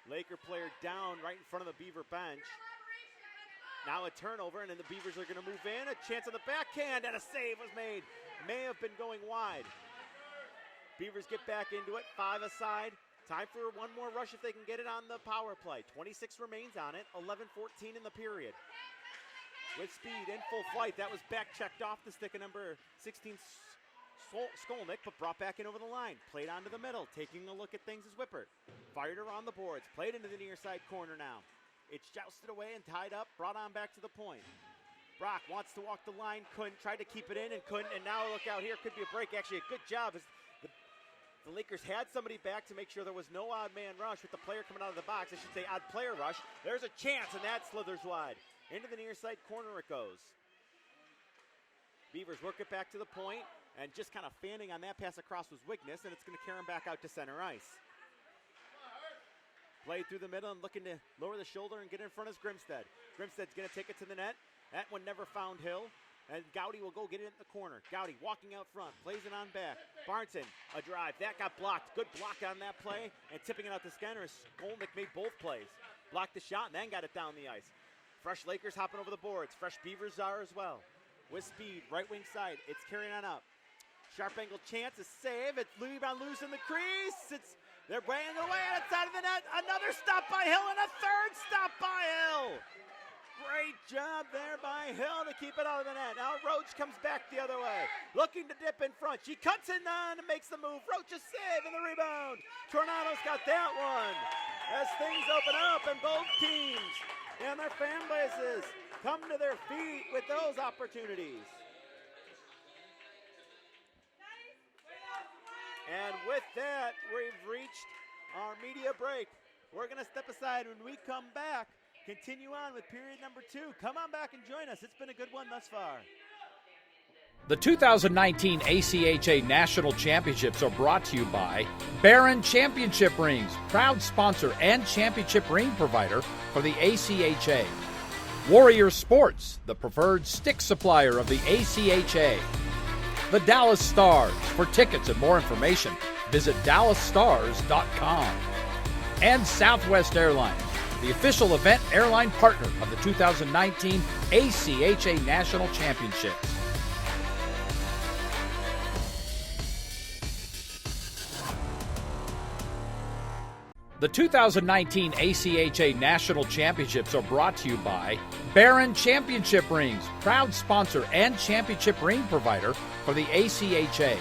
Laker player down right in front of the Beaver bench. Now a turnover, and then the Beavers are going to move in. A chance on the backhand, and a save was made. May have been going wide. Beavers get back into it, 5 aside. Time for one more rush if they can get it on the power play. 26 remains on it, 11-14 in the period. With speed, in full flight, that was back checked off the stick of number 16, Skolnick, but brought back in over the line. Played onto the middle, taking a look at things as Whippert. Fired her on the boards, played into the near side corner now. It's jousted away and tied up, brought on back to the point. Brock wants to walk the line, couldn't, tried to keep it in and couldn't, and now look out here, could be a break. Actually, a good job as the Lakers had somebody back to make sure there was no odd man rush with the player coming out of the box. I should say odd player rush. There's a chance, and that slithers wide. Into the near side corner it goes. Beavers work it back to the point, and just kind of fanning on that pass across was Wigness, and it's going to carry him back out to center ice. Played through the middle and looking to lower the shoulder and get in front is Grimstead. Grimstead's going to take it to the net. That one never found Hill. And Gowdy will go get it in the corner. Gowdy walking out front, plays it on back. Barnton, a drive. That got blocked. Good block on that play. And tipping it out to Skinner. Skolnick made both plays. Blocked the shot and then got it down the ice. Fresh Lakers hopping over the boards. Fresh Beavers are as well. With speed, right wing side. It's carrying on up. Sharp angle chance, a save. It's rebound loose in the crease. They're banging away on the side of the net. Another stop by Hill and a third stop by Hill. Great job there by Hill to keep it out of the net. Now Roach comes back the other way, looking to dip in front. She cuts it on and makes the move. Roach a save and the rebound. Tornado's got that one. As things open up and both teams and their fan bases come to their feet with those opportunities. And with that, we've reached our media break. We're going to step aside. When we come back, continue on with period number 2. Come on back and join us. It's been a good one thus far. The 2019 ACHA National Championships are brought to you by Barron Championship Rings, proud sponsor and championship ring provider for the ACHA. Warrior Sports, the preferred stick supplier of the ACHA. The Dallas Stars. For tickets and more information, visit dallasstars.com. And Southwest Airlines, the official event airline partner of the 2019 ACHA National Championships. The 2019 ACHA National Championships are brought to you by Barron Championship Rings, proud sponsor and championship ring provider for the ACHA.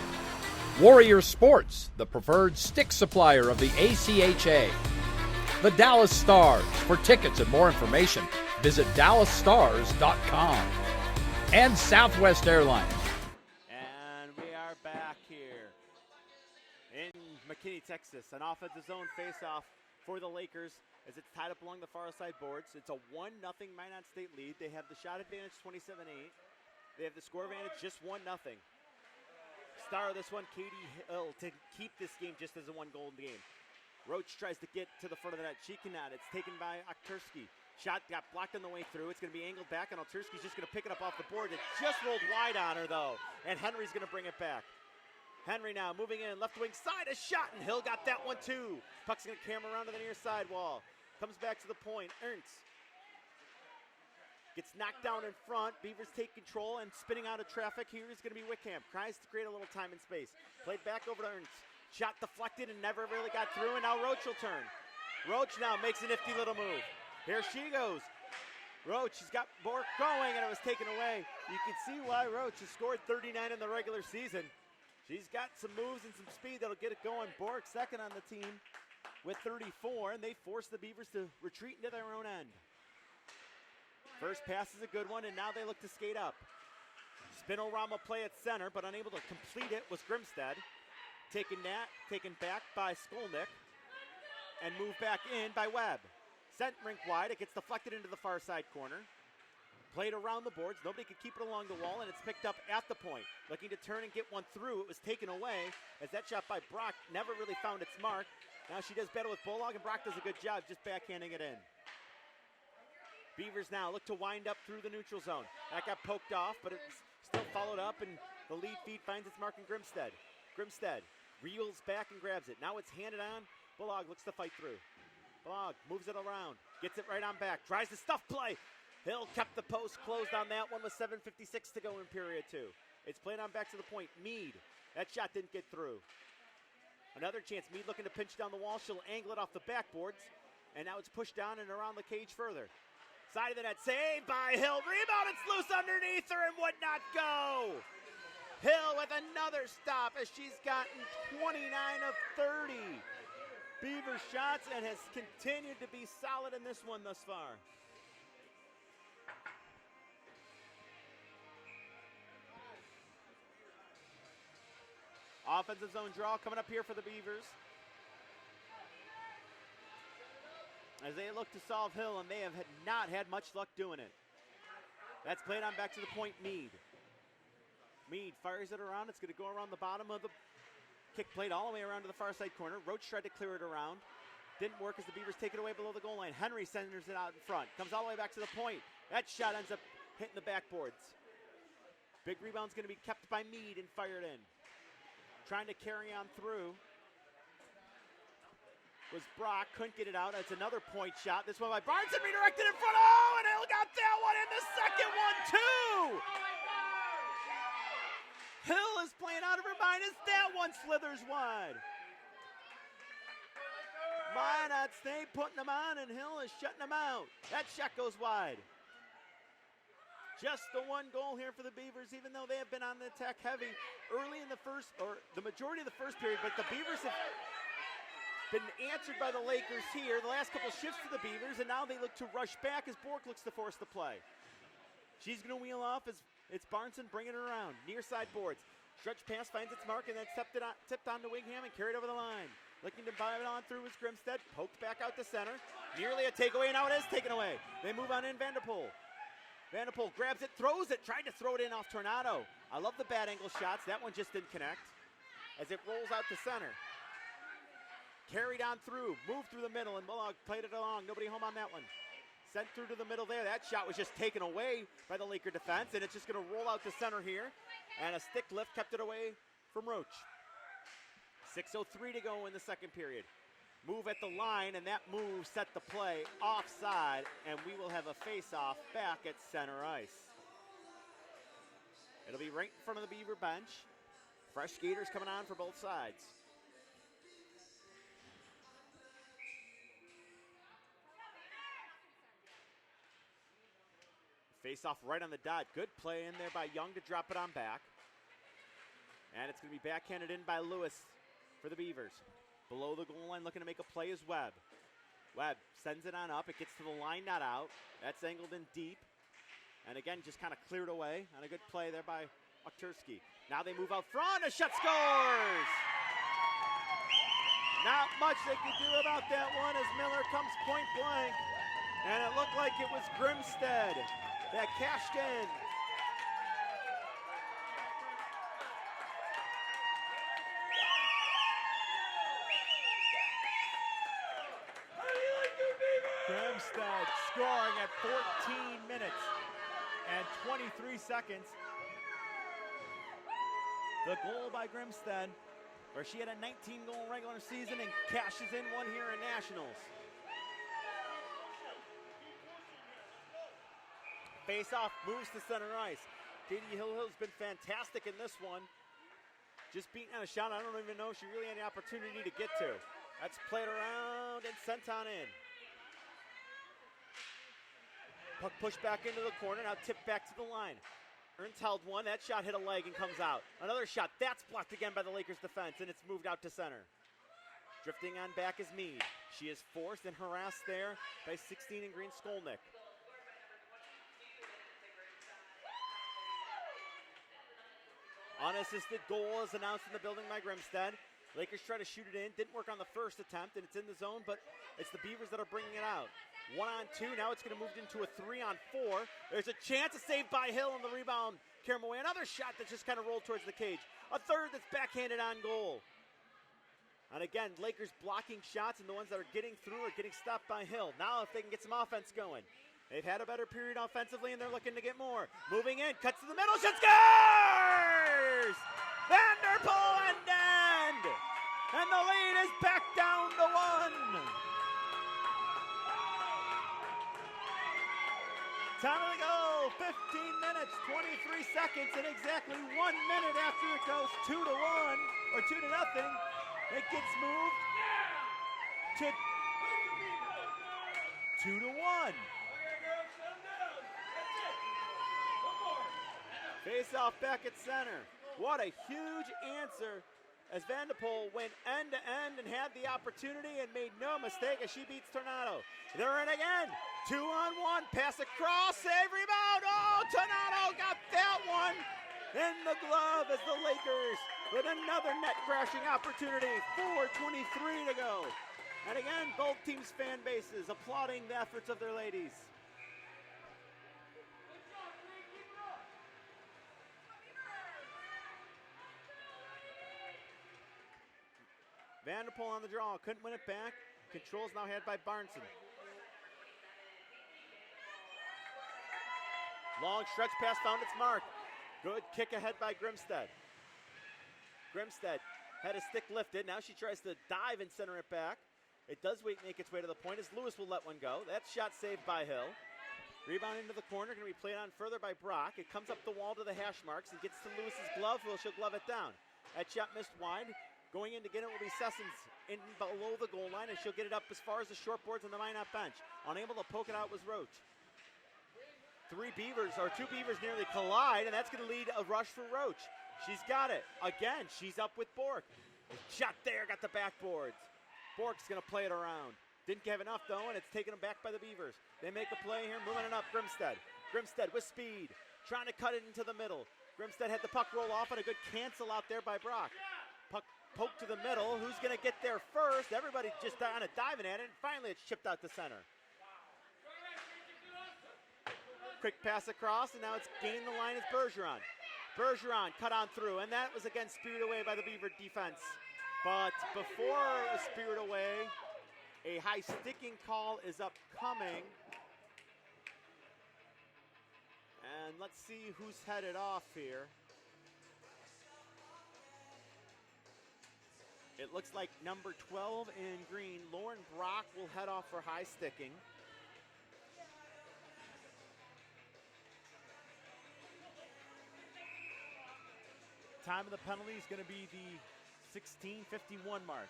Warrior Sports, the preferred stick supplier of the ACHA. The Dallas Stars. For tickets and more information, visit dallasstars.com. And Southwest Airlines. And we are back here in McKinney, Texas. An offensive zone face-off for the Lakers as it's tied up along the far side boards. It's a 1-0 Minot State lead. They have the shot advantage 27-8. They have the score advantage just 1-0. Star of this one, Katie Hill, to keep this game just as a one-goal game. Roach tries to get to the front of the net. She cannot. It's taken by Okturski. Shot got blocked on the way through. It's going to be angled back, and Okturski's just going to pick it up off the board. It just rolled wide on her, though, and Henry's going to bring it back. Henry now moving in, left wing side, a shot, and Hill got that one too. Puck's going to camera around to the near side wall. Comes back to the point. Ernst gets knocked down in front. Beavers take control, and spinning out of traffic here is going to be Wickham. Tries to create a little time and space. Played back over to Ernst. Shot deflected and never really got through, and now Roach will turn. Roach now makes a nifty little move. Here she goes. Roach has got Bork going, and it was taken away. You can see why Roach has scored 39 in the regular season. She's got some moves and some speed that'll get it going. Bork second on the team with 34, and they force the Beavers to retreat into their own end. First pass is a good one, and now they look to skate up. Spinorama play at center, but unable to complete it was Grimstead. Taken back by Skolnick, and moved back in by Webb. Sent rink wide, it gets deflected into the far side corner. Played around the boards, nobody could keep it along the wall, and it's picked up at the point. Looking to turn and get one through, it was taken away, as that shot by Brock never really found its mark. Now she does better with Bullock, and Brock does a good job just backhanding it in. Beavers now look to wind up through the neutral zone. That got poked off, but it's still followed up, and the lead feed finds its mark in Grimstead. Grimstead reels back and grabs it. Now it's handed on. Bullock looks to fight through. Bullock moves it around. Gets it right on back. Tries to stuff play. Hill kept the post closed on that one with 7:56 to go in period 2. It's played on back to the point. Mead. That shot didn't get through. Another chance. Mead looking to pinch down the wall. She'll angle it off the backboards. And now it's pushed down and around the cage further. Side of the net. Saved by Hill. Rebound. It's loose underneath her and would not go. Hill with another stop as she's gotten 29 of 30 Beaver shots and has continued to be solid in this one thus far. Offensive zone draw coming up here for the Beavers. As they look to solve Hill, and they have not had much luck doing it. That's played on back to the point, Mead. Mead fires it around. It's going to go around the bottom of the kick plate all the way around to the far side corner. Roach tried to clear it around. Didn't work as the Beavers take it away below the goal line. Henry centers it out in front. Comes all the way back to the point. That shot ends up hitting the backboards. Big rebound's going to be kept by Mead and fired in. Trying to carry on through was Brock. Couldn't get it out. That's another point shot. This one by Barnes and redirected in front. Oh, and Hill got that one in the second one too. Hill is playing out of her mind as that one slithers wide. Minot State putting them on, and Hill is shutting them out. That shot goes wide. Just the one goal here for the Beavers, even though they have been on the attack heavy early in the first, or the majority of the first period, but the Beavers have been answered by the Lakers here. The last couple shifts to the Beavers, and now they look to rush back as Bork looks to force the play. She's going to wheel off as it's Barnson bringing it around. Near side boards. Stretch pass finds its mark, and then tipped on to Wingham and carried over the line. Looking to buy it on through is Grimstead. Poked back out to center. Nearly a takeaway. Now it is taken away. They move on in Vanderpool. Vanderpool grabs it, throws it, tried to throw it in off Tornado. I love the bad angle shots. That one just didn't connect as it rolls out to center. Carried on through, moved through the middle, and Bullock played it along. Nobody home on that one. Sent through to the middle there. That shot was just taken away by the Laker defense, and it's just going to roll out to center here. And a stick lift kept it away from Roach. 6:03 to go in the second period. Move at the line, and that move set the play offside, and we will have a face-off back at center ice. It'll be right in front of the Beaver bench. Fresh skaters coming on for both sides. Face-off right on the dot. Good play in there by Young to drop it on back. And it's going to be backhanded in by Lewis for the Beavers. Below the goal line, looking to make a play is Webb. Webb sends it on up. It gets to the line, not out. That's angled in deep. And again, just kind of cleared away on a good play there by Okturski. Now they move out front. A shot scores! Not much they could do about that one as Miller comes point blank. And it looked like it was Grimstead that cashed in. Grimstead scoring at 14 minutes and 23 seconds. The goal by Grimstead, where she had a 19-goal regular season and cashes in one here in Nationals. Face-off moves to center ice. Katie Hill-Hill's been fantastic in this one. Just beating out a shot I don't even know she really had the opportunity to get to. That's played around and sent on in. Puck pushed back into the corner, now tipped back to the line. Ernst held one, that shot hit a leg and comes out. Another shot, that's blocked again by the Lakers defense, and it's moved out to center. Drifting on back is Mead. She is forced and harassed there by 16 in green Skolnick. Unassisted goal is announced in the building by Grimstead. Lakers try to shoot it in, didn't work on the first attempt, and it's in the zone, but it's the Beavers that are bringing it out. 1-on-2, now it's going to move into a 3-on-4. There's a chance, a save by Hill on the rebound. Carry away, another shot that just kind of rolled towards the cage. A third that's backhanded on goal. And again, Lakers blocking shots, and the ones that are getting through are getting stopped by Hill. Now if they can get some offense going. They've had a better period offensively, and they're looking to get more. Moving in, cuts to the middle, shot scores! Vanderpool end! And the lead is back down to 1. Time to go, 15 minutes, 23 seconds, and exactly 1 minute after it goes 2-1, or 2-0, it gets moved to 2-1. Face off back at center. What a huge answer as Vanderpool went end to end and had the opportunity and made no mistake as she beats Tornado. They're in again. 2-on-1, pass across, save, rebound. Oh, Tornado got that one in the glove as the Lakers with another net crashing opportunity. 4:23 to go. And again, both teams' fan bases applauding the efforts of their ladies. Vanderpool on the draw, couldn't win it back. Control's now had by Barnson. Long stretch pass found its mark. Good kick ahead by Grimstead. Grimstead had a stick lifted. Now she tries to dive and center it back. It does make its way to the point as Lewis will let one go. That shot saved by Hill. Rebound into the corner, going to be played on further by Brock. It comes up the wall to the hash marks and gets to Lewis's glove. Well, she'll glove it down. That shot missed wide. Going in to get it will be Sessons in below the goal line, and she'll get it up as far as the short boards on the Minot bench. Unable to poke it out was Roach. Two Beavers nearly collide, and that's going to lead a rush for Roach. She's got it. Again, she's up with Bork. Shot there, got the backboards. Bork's going to play it around. Didn't have enough, though, and it's taken them back by the Beavers. They make a play here, moving it up, Grimstead. Grimstead with speed, trying to cut it into the middle. Grimstead had the puck roll off, and a good cancel out there by Brock. Puck poked to the middle. Who's going to get there first? Everybody just on it, diving at it, and finally it's chipped out to center. Quick pass across, and now it's gained the line as Bergeron. Bergeron cut on through, and that was again speared away by the Beaver defense. But before it was speared away, a high sticking call is upcoming. And let's see who's headed off here. It looks like number 12 in green, Lauren Brock, will head off for high sticking. Time of the penalty is going to be the 16:51 mark.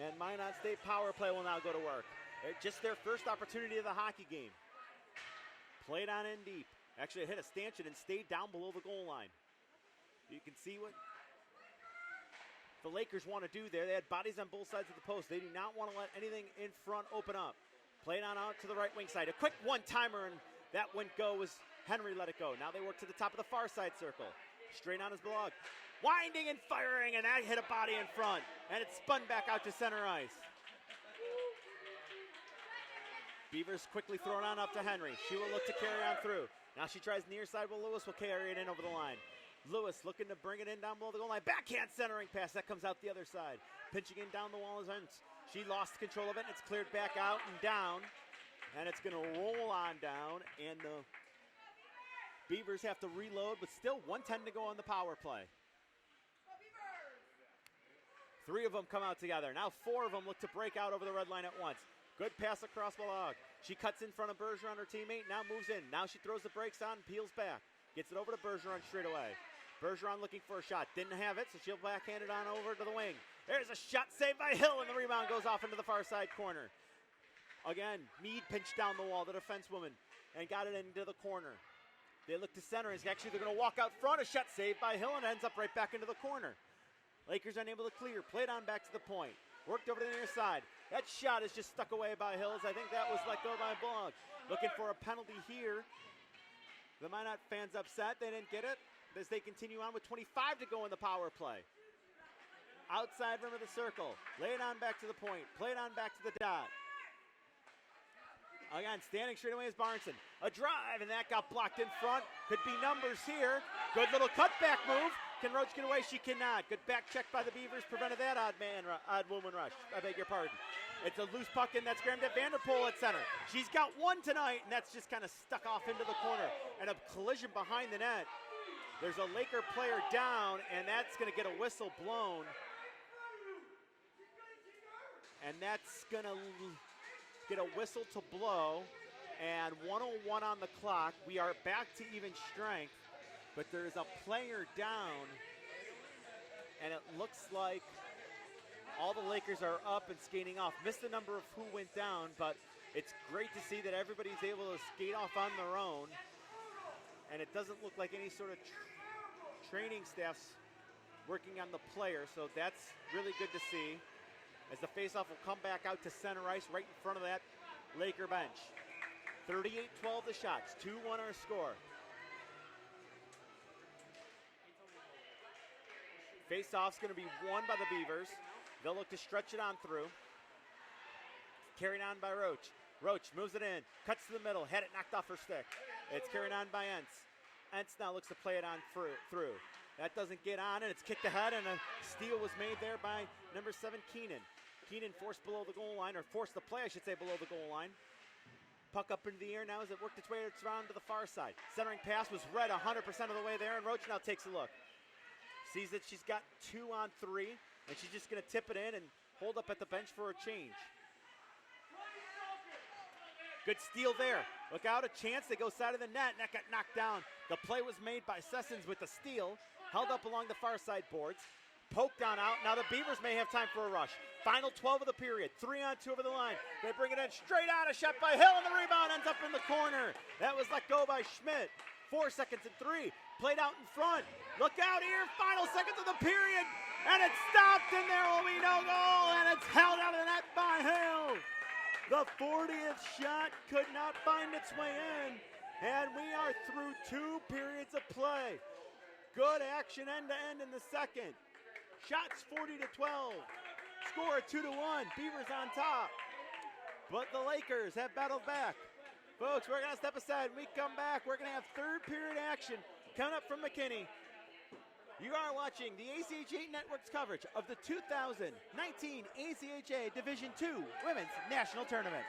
And Minot State power play will now go to work. Just their first opportunity of the hockey game. Played on in deep. Actually, it hit a stanchion and stayed down below the goal line. You can see what the Lakers want to do there. They had bodies on both sides of the post. They do not want to let anything in front open up. Played on out to the right wing side. A quick one-timer, and that went go as Henry let it go. Now they work to the top of the far side circle. Straight on his blog. Winding and firing, and that hit a body in front. And it spun back out to center ice. Beavers quickly thrown on up to Henry. She will look to carry on through. Now she tries near side, but Lewis will carry it in over the line. Lewis looking to bring it in down below the goal line. Backhand centering pass. That comes out the other side. Pinching in down the wall is Ernst. She lost control of it, and it's cleared back out and down. And it's going to roll on down, and the Beavers have to reload, but still 1:10 to go on the power play. 3 of them come out together. Now 4 of them look to break out over the red line at once. Good pass across Balog. She cuts in front of Bergeron, her teammate, now moves in. Now she throws the brakes on and peels back. Gets it over to Bergeron straight away. Bergeron looking for a shot. Didn't have it, so she'll backhand it on over to the wing. There's a shot saved by Hill, and the rebound goes off into the far side corner. Again, Meade pinched down the wall, the defensewoman, and got it into the corner. They look to center, and actually they're going to walk out front. A shot saved by Hill, and ends up right back into the corner. Lakers unable to clear. Played on back to the point. Worked over to the near side. That shot is just stuck away by Hills. I think that was let go by Blog. Looking for a penalty here. The Minot fans upset. They didn't get it as they continue on with 25 to go in the power play. Outside rim of the circle. Lay it on back to the point. Play it on back to the dot. Again, standing straight away is Barnson. A drive, and that got blocked in front. Could be numbers here. Good little cutback move. Can Roach get away? She cannot. Good back check by the Beavers. Prevented that odd woman rush. I beg your pardon. It's a loose puck, and that's Graham Vanderpool at center. She's got one tonight, and that's just kind of stuck off into the corner. And a collision behind the net. There's a Laker player down, and that's going to get a whistle blown. And that's going to get a whistle to blow. And 1:01 on the clock. We are back to even strength. But there's a player down, and it looks like all the Lakers are up and skating off. Missed the number of who went down, but it's great to see that everybody's able to skate off on their own. And it doesn't look like any sort of training staff's working on the player, so that's really good to see. As the faceoff will come back out to center ice right in front of that Laker bench. 38-12 the shots, 2-1 our score. Face-off's going to be won by the Beavers. They'll look to stretch it on through. Carried on by Roach. Roach moves it in, cuts to the middle, had it knocked off her stick. It's carried on by Entz. Entz now looks to play it on through. That doesn't get on, and it's kicked ahead, and a steal was made there by number 7, Keenan. Keenan forced below the goal line, or forced the play, I should say, below the goal line. Puck up into the air now as it worked its way around to the far side. Centering pass was read 100% of the way there, and Roach now takes a look. Sees that she's got 2 on 3, and she's just going to tip it in and hold up at the bench for a change. Good steal there. Look out, a chance. They go side of the net, and that got knocked down. The play was made by Sessons with the steal. Held up along the far side boards. Poked on out. Now the Beavers may have time for a rush. Final 12 of the period. 3-on-2 over the line. They bring it in straight out. A shot by Hill, and the rebound ends up in the corner. That was let go by Schmidt. 4 seconds and 3. Played out in front. Look out here. Final seconds of the period. And it's stopped, and there will be no goal. And it's held out of the net by Hill. The 40th shot could not find its way in. And we are through 2 periods of play. Good action end to end in the second. Shots 40-12. Score 2-1. Beavers on top. But the Lakers have battled back. Folks, we're going to step aside. When we come back, we're going to have third period action coming up from McKinney. You are watching the ACHA Network's coverage of the 2019 ACHA Division II Women's National Tournament.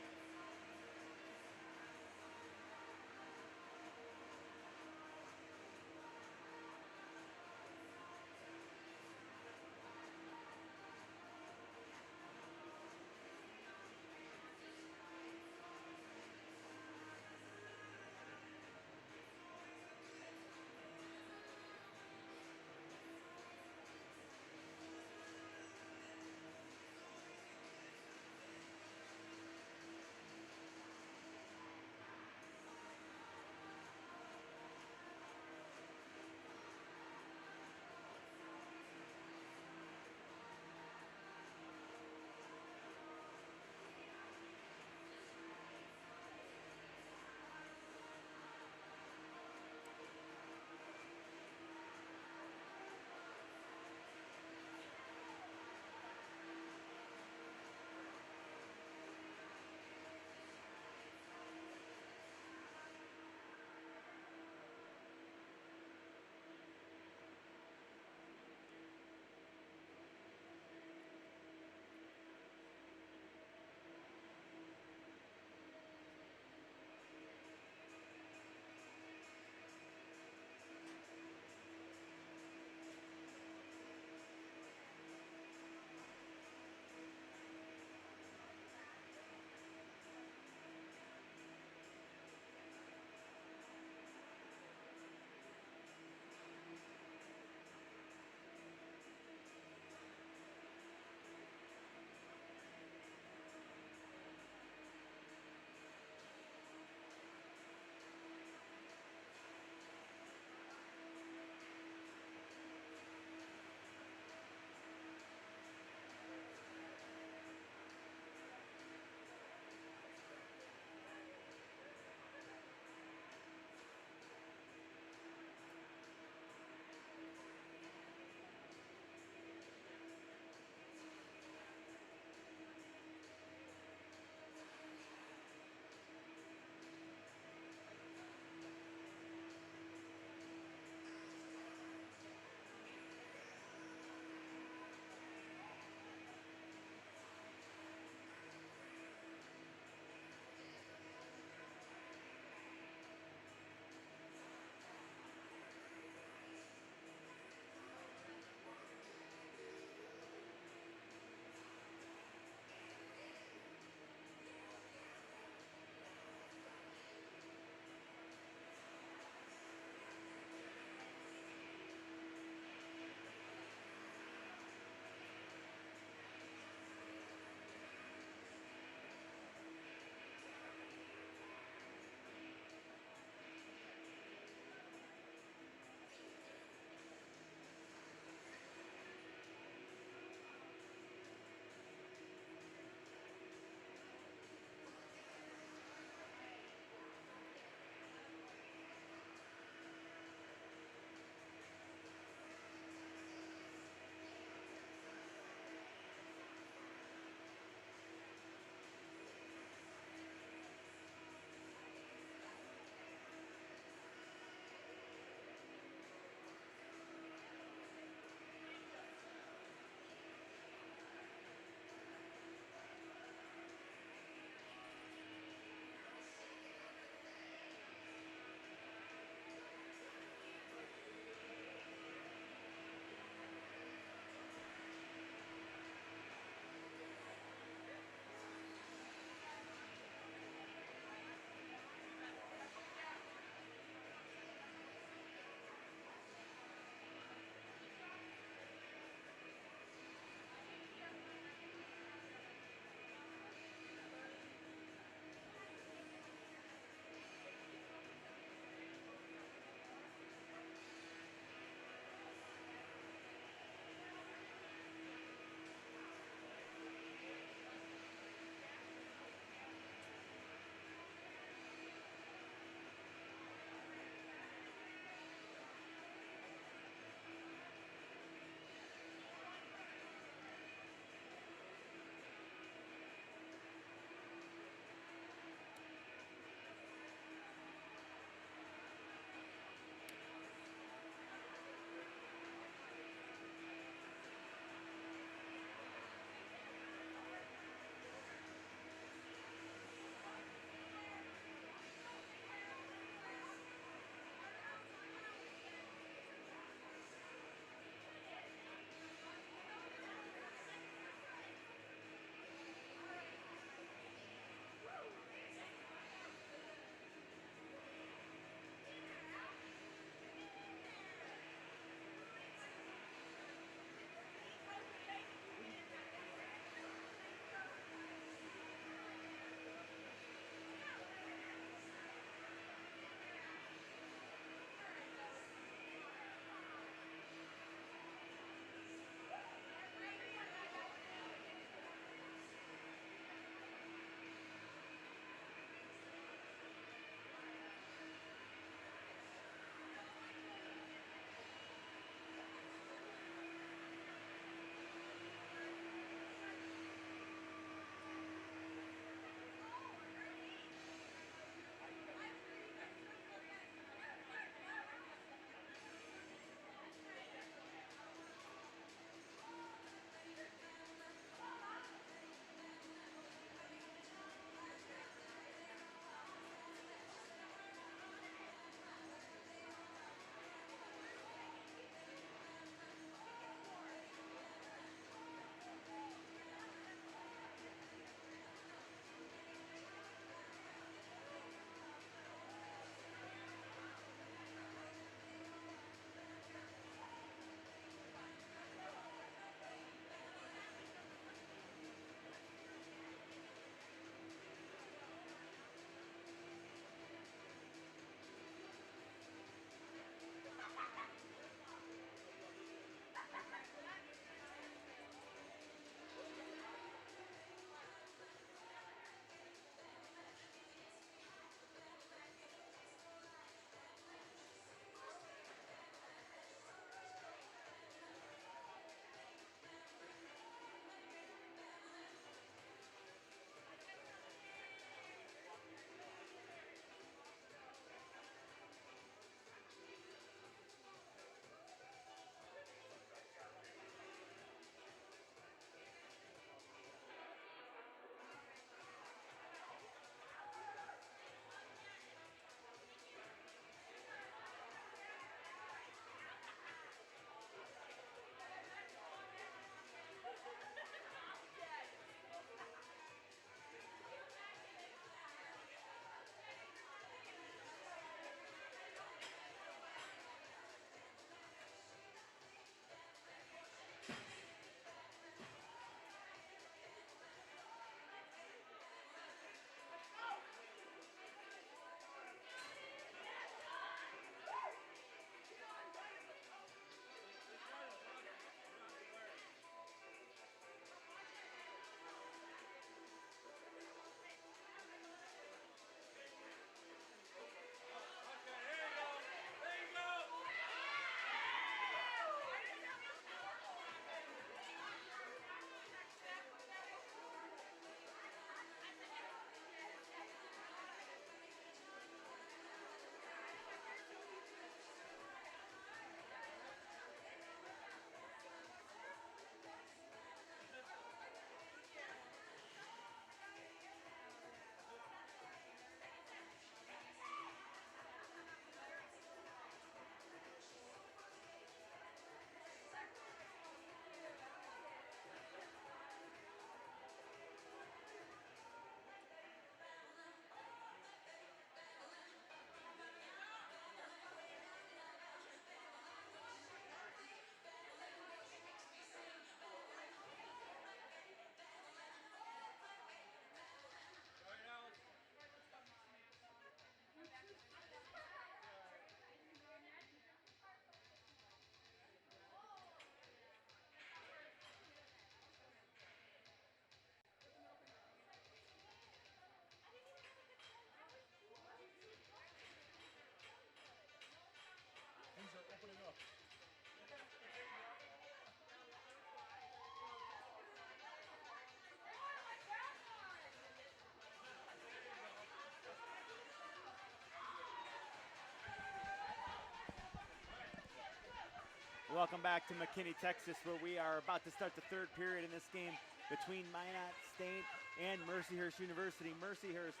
Welcome back to McKinney, Texas, where we are about to start the third period in this game between Minot State and Mercyhurst University. Mercyhurst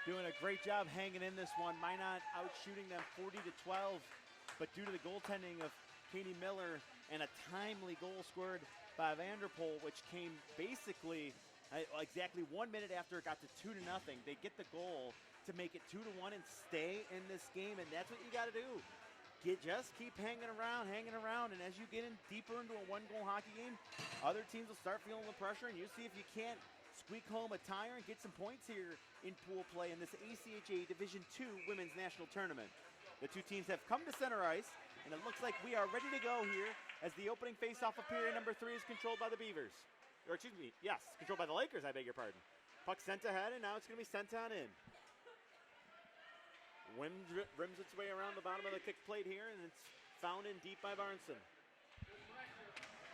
doing a great job hanging in this one. Minot out shooting them 40-12, but due to the goaltending of Katie Miller and a timely goal scored by Vanderpool, which came basically exactly 1 minute after it got to 2-0, they get the goal to make it 2-1 and stay in this game, and that's what you got to do. Just keep hanging around, and as you get in deeper into a one-goal hockey game, other teams will start feeling the pressure, and you see if you can't squeak home a tire and get some points here in pool play in this ACHA Division II Women's National Tournament. The two teams have come to center ice, and it looks like we are ready to go here as the opening face-off of period number 3 is controlled by the Beavers. Or excuse me, yes, controlled by the Lakers, I beg your pardon. Puck sent ahead, and now it's going to be sent on in. Rims its way around the bottom of the kick plate here, and it's found in deep by Barnson.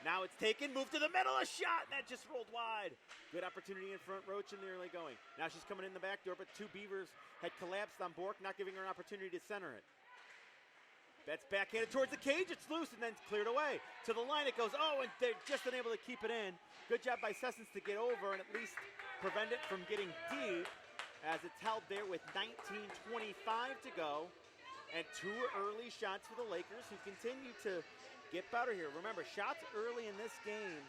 Now it's taken, moved to the middle, a shot, and that just rolled wide. Good opportunity in front, Roach in the early going. Now she's coming in the back door, but two Beavers had collapsed on Bork, not giving her an opportunity to center it. That's backhanded towards the cage, it's loose, and then it's cleared away. To the line it goes, oh, and they're just unable to keep it in. Good job by Sessons to get over and at least prevent it from getting deep, as it's held there with 19:25 to go. And two early shots for the Lakers, who continue to get better here. Remember, shots early in this game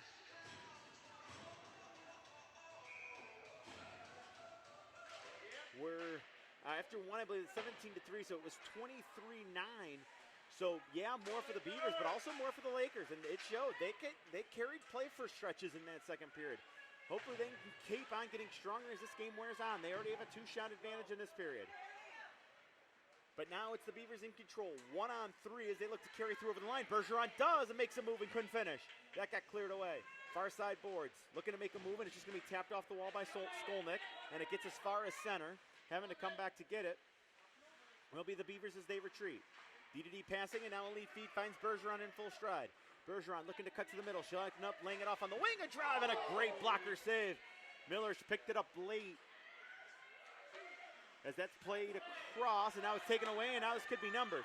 were, after one, I believe, 17-3, so it was 23-9. So, yeah, more for the Beavers, but also more for the Lakers. And it showed. They carried play for stretches in that second period. Hopefully they can keep on getting stronger as this game wears on. They already have a two-shot advantage in this period. But now it's the Beavers in control. 1-on-3 as they look to carry through over the line. Bergeron does and makes a move and couldn't finish. That got cleared away. Far side boards. Looking to make a move, and it's just going to be tapped off the wall by Skolnick. And it gets as far as center. Having to come back to get it will be the Beavers as they retreat. D2D passing, and now a lead feed finds Bergeron in full stride. Bergeron looking to cut to the middle. She'll open up, laying it off on the wing. A drive and a great blocker save. Miller's picked it up late as that's played across, and now it's taken away, and now this could be numbers.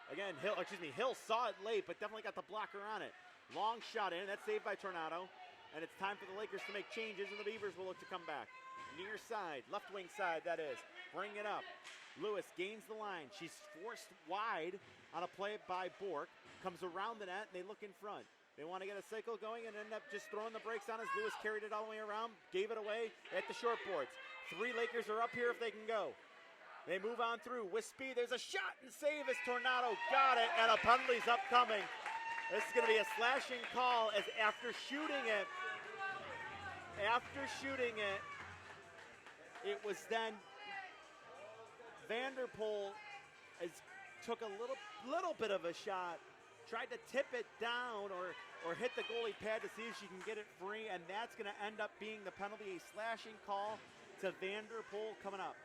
Again, Hill saw it late, but definitely got the blocker on it. Long shot in, that's saved by Tornado, and it's time for the Lakers to make changes, and the Beavers will look to come back. Near side, left wing side, that is. Bring it up. Lewis gains the line. She's forced wide on a play by Bork. Comes around the net, and they look in front. They want to get a cycle going and end up just throwing the brakes on as Lewis carried it all the way around, gave it away at the short boards. 3 Lakers are up here if they can go. They move on through with speed. There's a shot and save as Tornado got it, and a penalty's upcoming. This is going to be a slashing call as after shooting it, it was then Vanderpool took a little bit of a shot, tried to tip it down or hit the goalie pad to see if she can get it free, and that's going to end up being the penalty, a slashing call to Vanderpool coming up.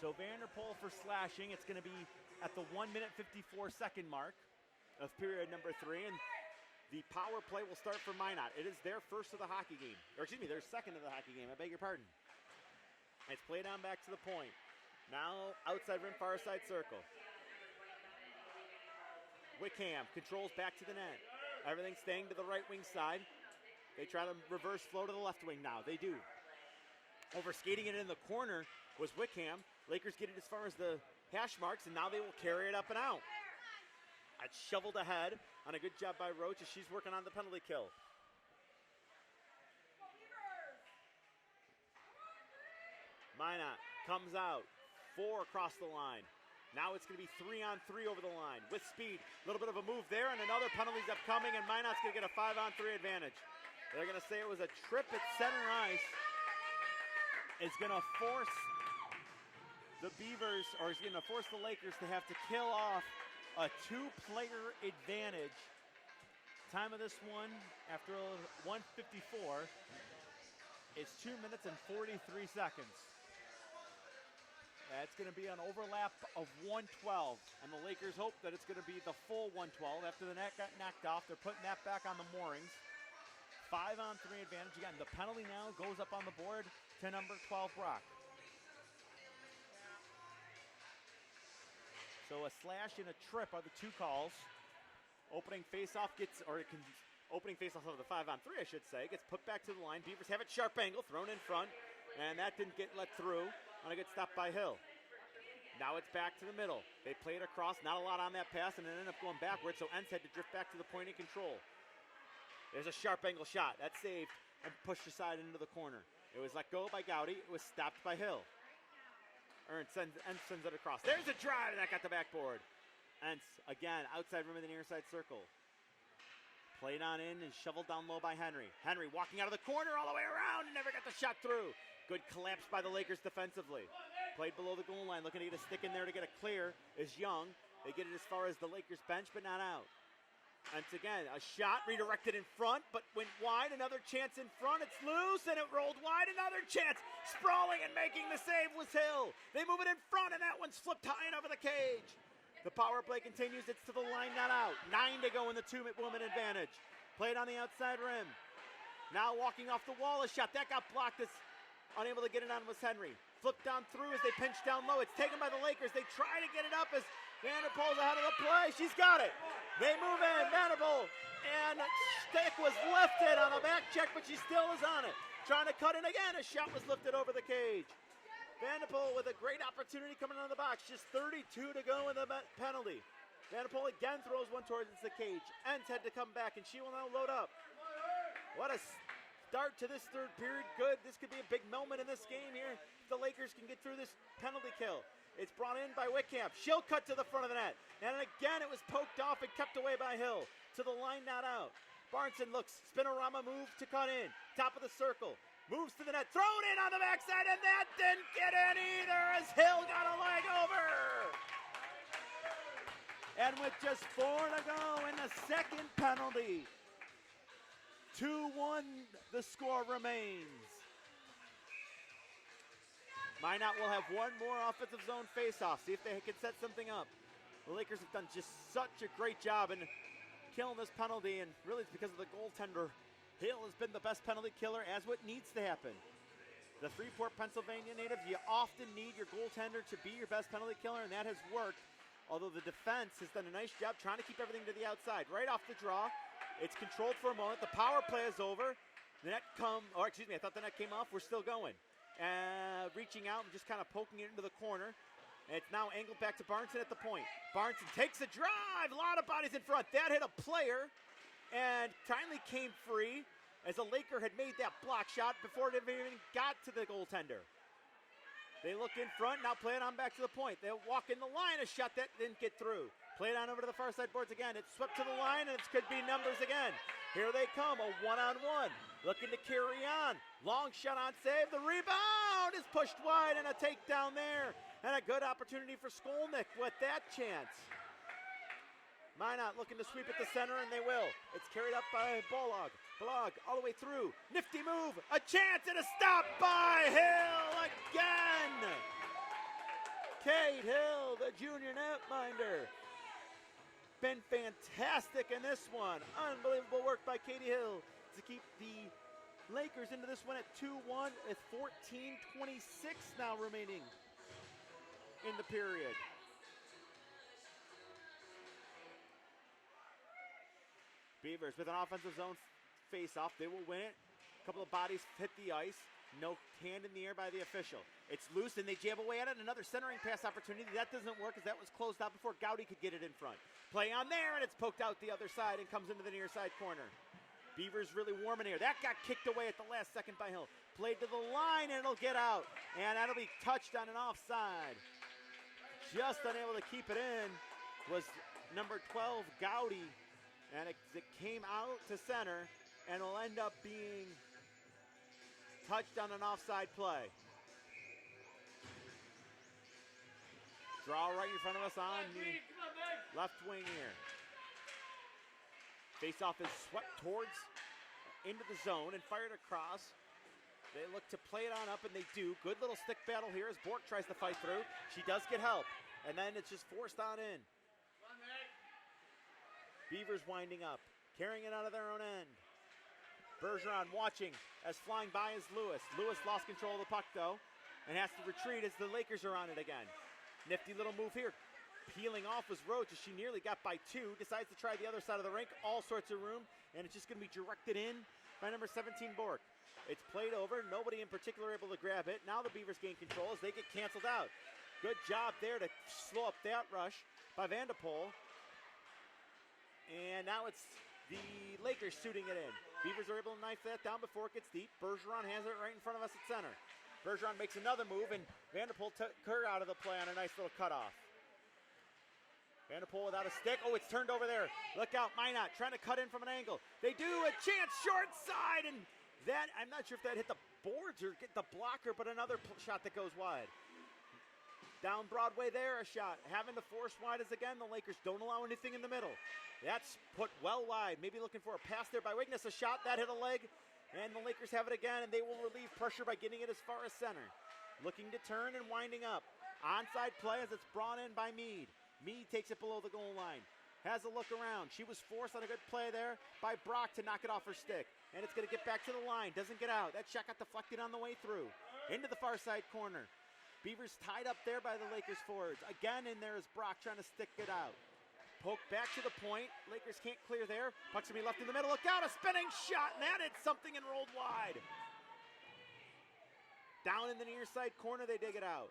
So Vanderpool for slashing. It's going to be at the 1-minute 54-second mark of period number 3, and the power play will start for Minot. It is their first of the hockey game, or excuse me, their second of the hockey game. I beg your pardon. It's played on back to the point. Now outside rim, far side circle. Wickham controls back to the net. Everything staying to the right wing side. They try to reverse flow to the left wing now. They do. Over skating it in the corner was Wickham. Lakers get it as far as the hash marks, and now they will carry it up and out. It's shoveled ahead on a good job by Roach as she's working on the penalty kill. Minot comes out, 4 across the line. Now it's going to be 3-on-3 over the line with speed. A little bit of a move there, and another penalty's upcoming, and Minot's going to get a 5-on-3 advantage. They're going to say it was a trip at center ice. It's going to force the Beavers, or it's going to force the Lakers to have to kill off a 2-player advantage. Time of this one, after 1:54, it's 2 minutes and 43 seconds. That's going to be an overlap of 112, and the Lakers hope that it's going to be the full 112. After the net got knocked off, they're putting that back on the moorings. 5-on-3 advantage. Again, the penalty now goes up on the board to number 12, Brock. So a slash and a trip are the two calls. Opening faceoff opening faceoff of the 5-on-3, I should say, gets put back to the line. Beavers have it sharp angle, thrown in front, and that didn't get let through. And it gets stopped by Hill. Now it's back to the middle. They play it across, not a lot on that pass, and it ended up going backwards, so Entz had to drift back to the point in control. There's a sharp angle shot. That's saved and pushed aside into the corner. It was let go by Gowdy. It was stopped by Hill. Entz sends it across. There's a drive, and that got the backboard. Entz, again, outside rim of the near side circle. Played on in and shoveled down low by Henry. Henry walking out of the corner all the way around and never got the shot through. Good collapse by the Lakers defensively. Played below the goal line, looking to get a stick in there to get a clear is Young. They get it as far as the Lakers bench, but not out. Once again, a shot redirected in front, but went wide. Another chance in front. It's loose, and it rolled wide. Another chance. Sprawling and making the save was Hill. They move it in front, and that one's flipped high and over the cage. The power play continues. It's to the line, not out. 9 to go in the two-woman advantage. Played on the outside rim. Now walking off the wall, a shot. That got blocked. As unable to get it on was Henry. Flipped down through as they pinch down low. It's taken by the Lakers. They try to get it up as Vanderpool's ahead of the play. She's got it. They move in. Vanderpool. And stick was lifted on a back check, but she still is on it. Trying to cut in again. A shot was lifted over the cage. Vanderpool with a great opportunity coming out of the box. Just 32 to go in the penalty. Vanderpool again throws one towards the cage. Entz had to come back, and she will now load up. What a start to this third period. Good. This could be a big moment in this game here. The Lakers can get through this penalty kill. It's brought in by Whitcamp. She'll cut to the front of the net. And again, it was poked off and kept away by Hill. To the line, not out. Barneson looks. Spinorama move to cut in. Top of the circle. Moves to the net. Thrown in on the backside, and that didn't get in either as Hill got a leg over. And with just 4 to go in the second penalty, 2-1 the score remains. Minot will have one more offensive zone faceoff. See if they can set something up. The Lakers have done just such a great job in killing this penalty, and really it's because of the goaltender. Hill has been the best penalty killer, as what needs to happen. The Freeport, Pennsylvania native, you often need your goaltender to be your best penalty killer, and that has worked. Although the defense has done a nice job trying to keep everything to the outside. Right off the draw, it's controlled for a moment. The power play is over. The net I thought the net came off. We're still going. Reaching out and just kind of poking it into the corner. And it's now angled back to Barneson at the point. Barneson takes a drive. A lot of bodies in front. That hit a player and finally came free as a Laker had made that block shot before it even got to the goaltender. They look in front, now play it on back to the point. They'll walk in the line, a shot that didn't get through. Play it on over to the far side boards again. It's swept to the line, and it could be numbers again. Here they come, a one-on-one. Looking to carry on. Long shot on save. The rebound is pushed wide, and a takedown there. And a good opportunity for Skolnick with that chance. Minot looking to sweep at the center, and they will. It's carried up by Bolog. Bolog all the way through. Nifty move. A chance and a stop by Hill again. Kate Hill, the junior netminder. Been fantastic in this one. Unbelievable work by Katie Hill to keep the Lakers into this one at 2-1 with 14:26 now remaining in the period. Beavers with an offensive zone face-off. They will win it. A couple of bodies hit the ice. No hand in the air by the official. It's loose, and they jab away at it. Another centering pass opportunity. That doesn't work as that was closed out before Gowdy could get it in front. Play on there, and it's poked out the other side and comes into the near side corner. Beavers really warm in here. That got kicked away at the last second by Hill. Played to the line, and it'll get out. And that'll be touched on an offside. Just unable to keep it in was number 12, Gowdy. And it came out to center and will end up being touched on an offside play. Draw right in front of us on the left wing here. Faceoff is swept towards into the zone and fired across. They look to play it on up, and they do. Good little stick battle here as Bork tries to fight through. She does get help, and then it's just forced on in. Beavers winding up, carrying it out of their own end. Bergeron watching as flying by is Lewis. Lewis lost control of the puck, though, and has to retreat as the Lakers are on it again. Nifty little move here. peeling off was Roach as she nearly got by 2. Decides to try the other side of the rink. All sorts of room. And it's just going to be directed in by number 17, Bork. It's played over. Nobody in particular able to grab it. Now the Beavers gain control as they get canceled out. Good job there to slow up that rush by Vanderpool. And now it's the Lakers shooting it in. Beavers are able to knife that down before it gets deep. Bergeron has it right in front of us at center. Bergeron makes another move, and Vanderpool took her out of the play on a nice little cutoff. Vanderpool without a stick. Oh, it's turned over there. Look out, Minot trying to cut in from an angle. They do a chance short side, and that, I'm not sure if that hit the boards or get the blocker, but another shot that goes wide. Down Broadway there, a shot. Having to force wide as again, the Lakers don't allow anything in the middle. That's put well wide. Maybe looking for a pass there by Wigness. A shot, that hit a leg. And the Lakers have it again, and they will relieve pressure by getting it as far as center. Looking to turn and winding up. Onside play as it's brought in by Meade. Meade takes it below the goal line. Has a look around. She was forced on a good play there by Brock to knock it off her stick. And it's going to get back to the line. Doesn't get out. That shot got deflected on the way through. Into the far side corner. Beavers tied up there by the Lakers forwards. Again in there is Brock trying to stick it out. Poke back to the point. Lakers can't clear there. Puck's going to be left in the middle. Look out, a spinning shot, and that hit something and rolled wide. Down in the near side corner, they dig it out.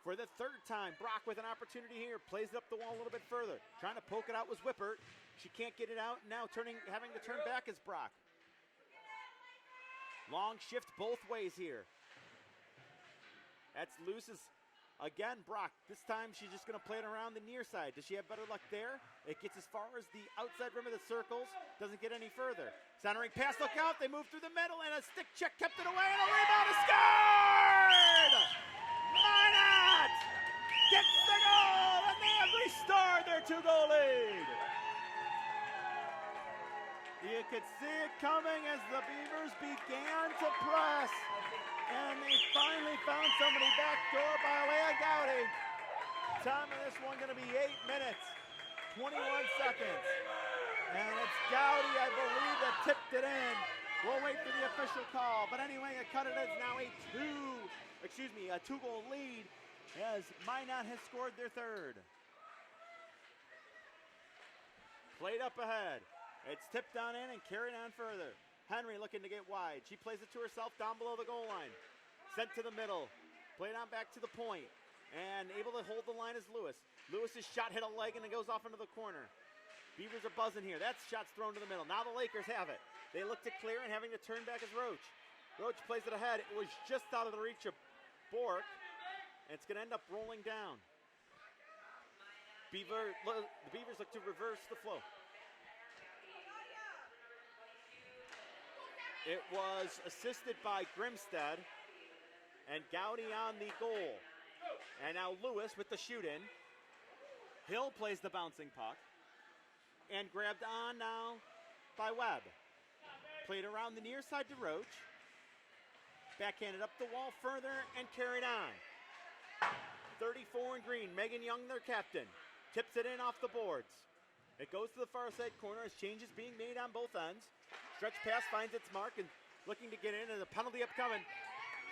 For the third time, Brock with an opportunity here. Plays it up the wall a little bit further. Trying to poke it out was Whippert. She can't get it out. Now having to turn back is Brock. Long shift both ways here. That's loose as, again, Brock. This time she's just going to play it around the near side. Does she have better luck there? It gets as far as the outside rim of the circles. Doesn't get any further. Centering pass, look out. They move through the middle, and a stick check kept it away, and a rebound is scored! Minot gets the goal, and they have restored their 2-goal lead. You could see it coming as the Beavers began to press. And they finally found somebody backdoor by way of Gowdy. Time of this one going to be 8 minutes, 21 seconds. And it's Gowdy, I believe, that tipped it in. We'll wait for the official call. But anyway, it cut it as now a 2-goal lead as Minot has scored their third. Played up ahead. It's tipped on in and carried on further. Henry looking to get wide. She plays it to herself down below the goal line. Sent to the middle. Played on back to the point. And able to hold the line is Lewis. Lewis's shot hit a leg and it goes off into the corner. Beavers are buzzing here. That shot's thrown to the middle. Now the Lakers have it. They look to clear and having to turn back is Roach. Roach plays it ahead. It was just out of the reach of Bork. And it's going to end up rolling down. The Beavers look to reverse the flow. It was assisted by Grimstead and Gowdy on the goal. And now Lewis with the shoot in. Hill plays the bouncing puck. And grabbed on now by Webb. Played around the near side to Roach. Backhanded up the wall further and carried on. 34 in green, Megan Young, their captain. Tips it in off the boards. It goes to the far side corner as changes being made on both ends. Stretch pass finds its mark and looking to get in, and a penalty upcoming.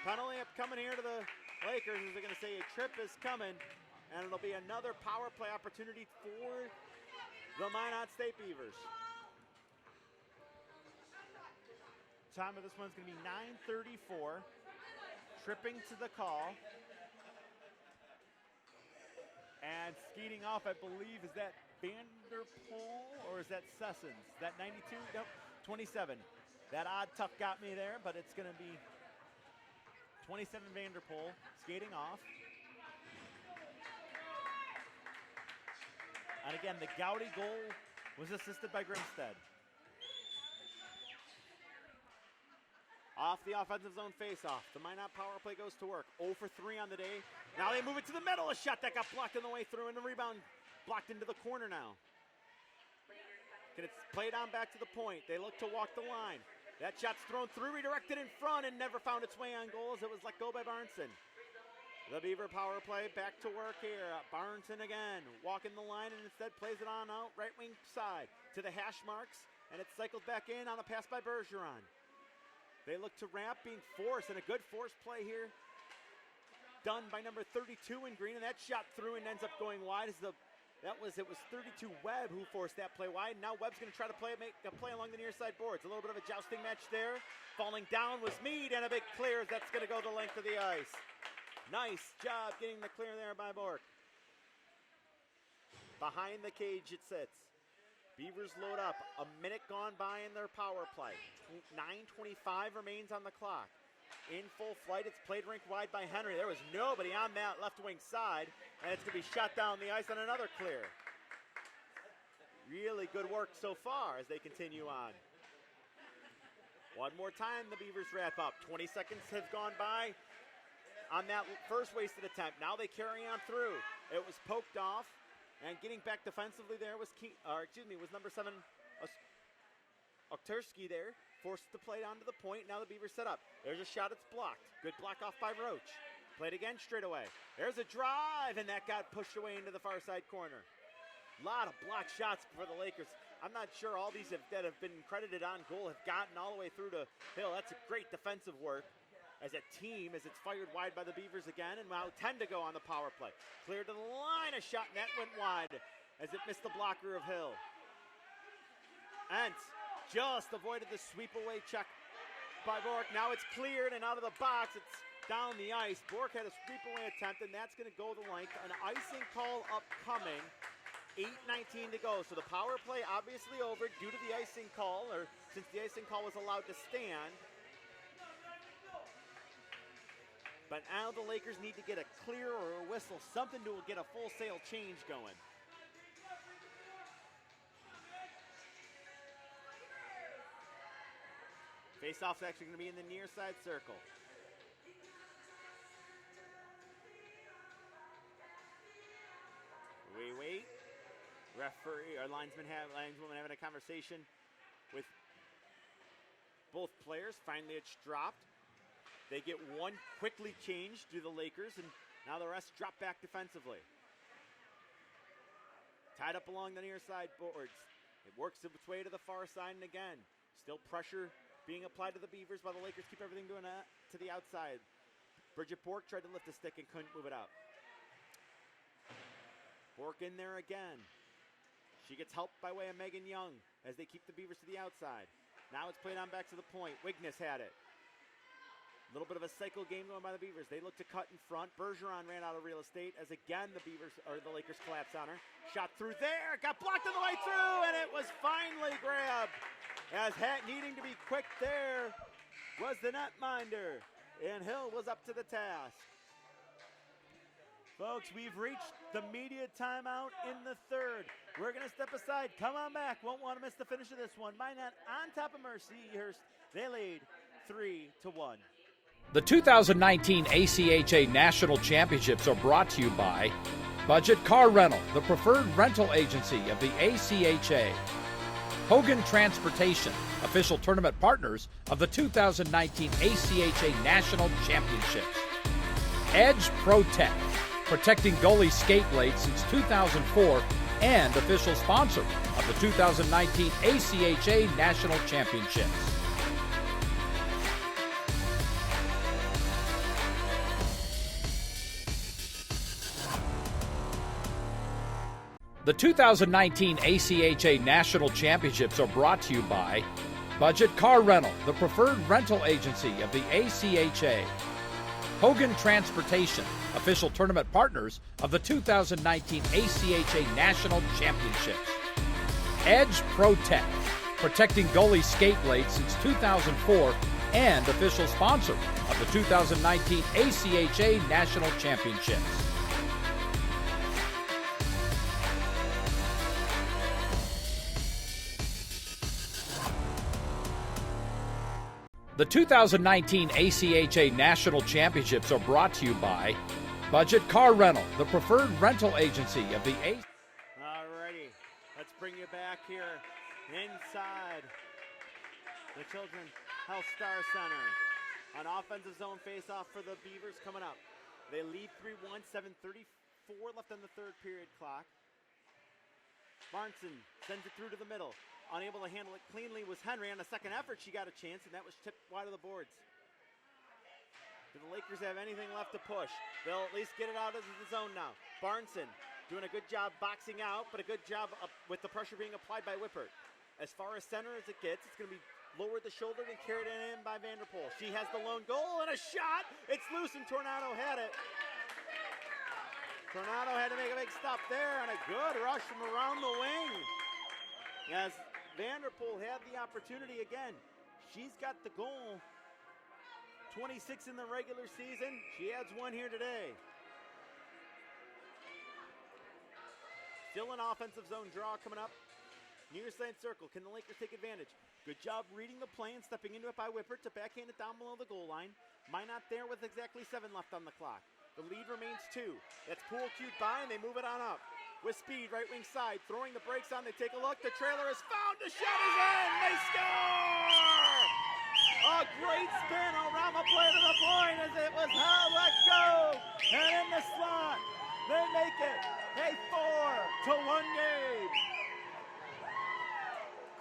Penalty upcoming here to the Lakers as they're going to say a trip is coming, and it'll be another power play opportunity for the Minot State Beavers. Time of this one's going to be 9:34. Tripping to the call. And skating off, I believe, is that Vanderpool or is that Sessons? That 92? Nope, 27. That odd tuck got me there, but it's going to be 27 Vanderpool skating off. And again, the Gowdy goal was assisted by Grimstead. Off the offensive zone faceoff. The Minot power play goes to work. 0 for 3 on the day. Now they move it to the middle. A shot that got blocked on the way through, and the rebound blocked into the corner now. It's played on back to the point. They look to walk the line. That shot's thrown through, redirected in front, and never found its way on goal as it was let go by Barnson. The Beaver power play back to work here. Barnson again, walking the line, and instead plays it on out right wing side to the hash marks, and it's cycled back in on a pass by Bergeron. They look to ramp, being forced, and a good force play here done by number 32 in green, and that shot through and ends up going wide as the It was 32 Webb who forced that play wide. Now Webb's going to try to make a play along the near side boards. A little bit of a jousting match there. Falling down was Mead, and a big clear. That's going to go the length of the ice. Nice job getting the clear there by Bork. Behind the cage it sits. Beavers load up. A minute gone by in their power play. 9:25 remains on the clock. In full flight, it's played rink wide by Henry. There was nobody on that left wing side, and it's going to be shot down the ice on another clear. Really good work so far as they continue on. One more time, the Beavers wrap up. 20 seconds have gone by on that first wasted attempt. Now they carry on through. It was poked off, and getting back defensively there was was number 7, Okterski there. Forced to play down to the point. Now the Beavers set up. There's a shot. It's blocked. Good block off by Roach. Played again straight away. There's a drive, and that got pushed away into the far side corner. A lot of blocked shots for the Lakers. I'm not sure all these that have been credited on goal have gotten all the way through to Hill. That's a great defensive work as a team as it's fired wide by the Beavers again. And now 10 to go on the power play. Cleared to the line. A shot net went wide as it missed the blocker of Hill. Ents just avoided the sweep away check by Bork. Now it's cleared and out of the box. It's down the ice. Bork had a sweep away attempt, and that's going to go the length. An icing call upcoming. 8:19 to go. So the power play obviously over due to the icing call, or since the icing call was allowed to stand. But now the Lakers need to get a clear or a whistle, something to get a full sail change going. Face-off's actually going to be in the near side circle. We wait. Referee, our lineswoman having a conversation with both players. Finally, it's dropped. They get one quickly changed to the Lakers, and now the rest drop back defensively. Tied up along the near side boards. It works its way to the far side, and again, still pressure being applied to the Beavers while the Lakers keep everything going to the outside. Bridget Bork tried to lift the stick and couldn't move it up. Bork in there again. She gets helped by way of Megan Young as they keep the Beavers to the outside. Now it's played on back to the point. Wigness had it. A little bit of a cycle game going by the Beavers. They look to cut in front. Bergeron ran out of real estate as again the Lakers collapse on her. Shot through there. Got blocked on the way through, and it was finally grabbed. As needing to be quick there was the netminder, and Hill was up to the task. Folks, we've reached the media timeout in the third. We're going to step aside. Come on back. Won't want to miss the finish of this one. Minot on top of Mercyhurst. They lead 3-1. The 2019 ACHA National Championships are brought to you by Budget Car Rental, the preferred rental agency of the ACHA. Hogan Transportation, official tournament partners of the 2019 ACHA National Championships. Edge Protect, protecting goalie skate blades since 2004 and official sponsor of the 2019 ACHA National Championships. The 2019 ACHA National Championships are brought to you by Budget Car Rental, the preferred rental agency of the ACHA. Hogan Transportation, official tournament partners of the 2019 ACHA National Championships. Edge Protect, protecting goalie skate blades since 2004 and official sponsor of the 2019 ACHA National Championships. The 2019 ACHA National Championships are brought to you by Budget Car Rental, the preferred rental agency of the ACHA. Alrighty, let's bring you back here inside the Children's Health Star Center. An offensive zone face-off for the Beavers coming up. They lead 3-1, 7:34 left on the third period clock. Barnson sends it through to the middle. Unable to handle it cleanly was Henry. On the second effort, she got a chance, and that was tipped wide of the boards. Do the Lakers have anything left to push? They'll at least get it out of the zone now. Barnson doing a good job boxing out, but a good job with the pressure being applied by Whippert. As far as center as it gets, it's going to be lowered the shoulder and carried in by Vanderpool. She has the lone goal and a shot. It's loose and Tornado had it. Tornado had to make a big stop there and a good rush from around the wing. As Vanderpool had the opportunity again. She's got the goal. 26 in the regular season. She adds one here today. Still an offensive zone draw coming up. Near side circle. Can the Lakers take advantage? Good job reading the play and stepping into it by Whippert to backhand it down below the goal line. Minot there with exactly 7 left on the clock. The lead remains 2. That's Poole cued by and they move it on up. With speed, right wing side, throwing the brakes on. They take a look. The trailer is found. The shot is in. They score! A great spin around the play to the point as it was let go. And in the slot, they make it a 4-1 game.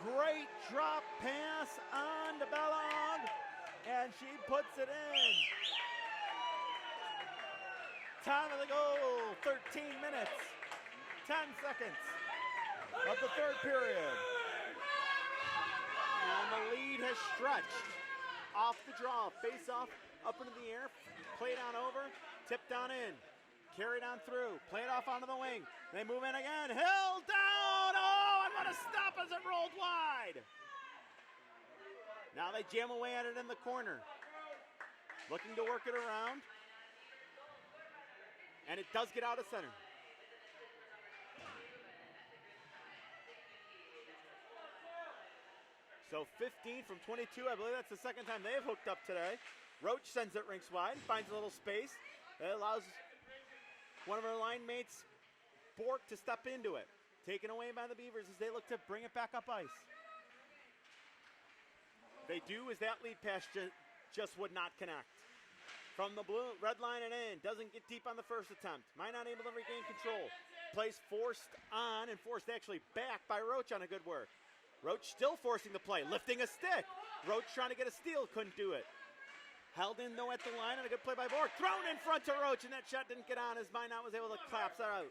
Great drop pass on to Bellog, and she puts it in. Time of the goal, 13 minutes, 10 seconds of the third period. And the lead has stretched off the draw, face off, up into the air, played on over, tipped on in, carried on through, played off onto the wing. They move in again, Hill down, oh, and what a stop as it rolled wide. Now they jam away at it in the corner, looking to work it around, and it does get out of center. So 15 from 22, I believe that's the second time they've hooked up today. Roach sends it rinks wide, finds a little space. That allows one of her line mates, Bork, to step into it. Taken away by the Beavers as they look to bring it back up ice. They do as that lead pass just would not connect. From the blue, red line and in, doesn't get deep on the first attempt. Minot able to regain control. Plays forced on and forced actually back by Roach on a good work. Roach still forcing the play, lifting a stick. Roach trying to get a steal, couldn't do it. Held in though at the line and a good play by Bork. Thrown in front to Roach and that shot didn't get on as Minot was able to collapse that out.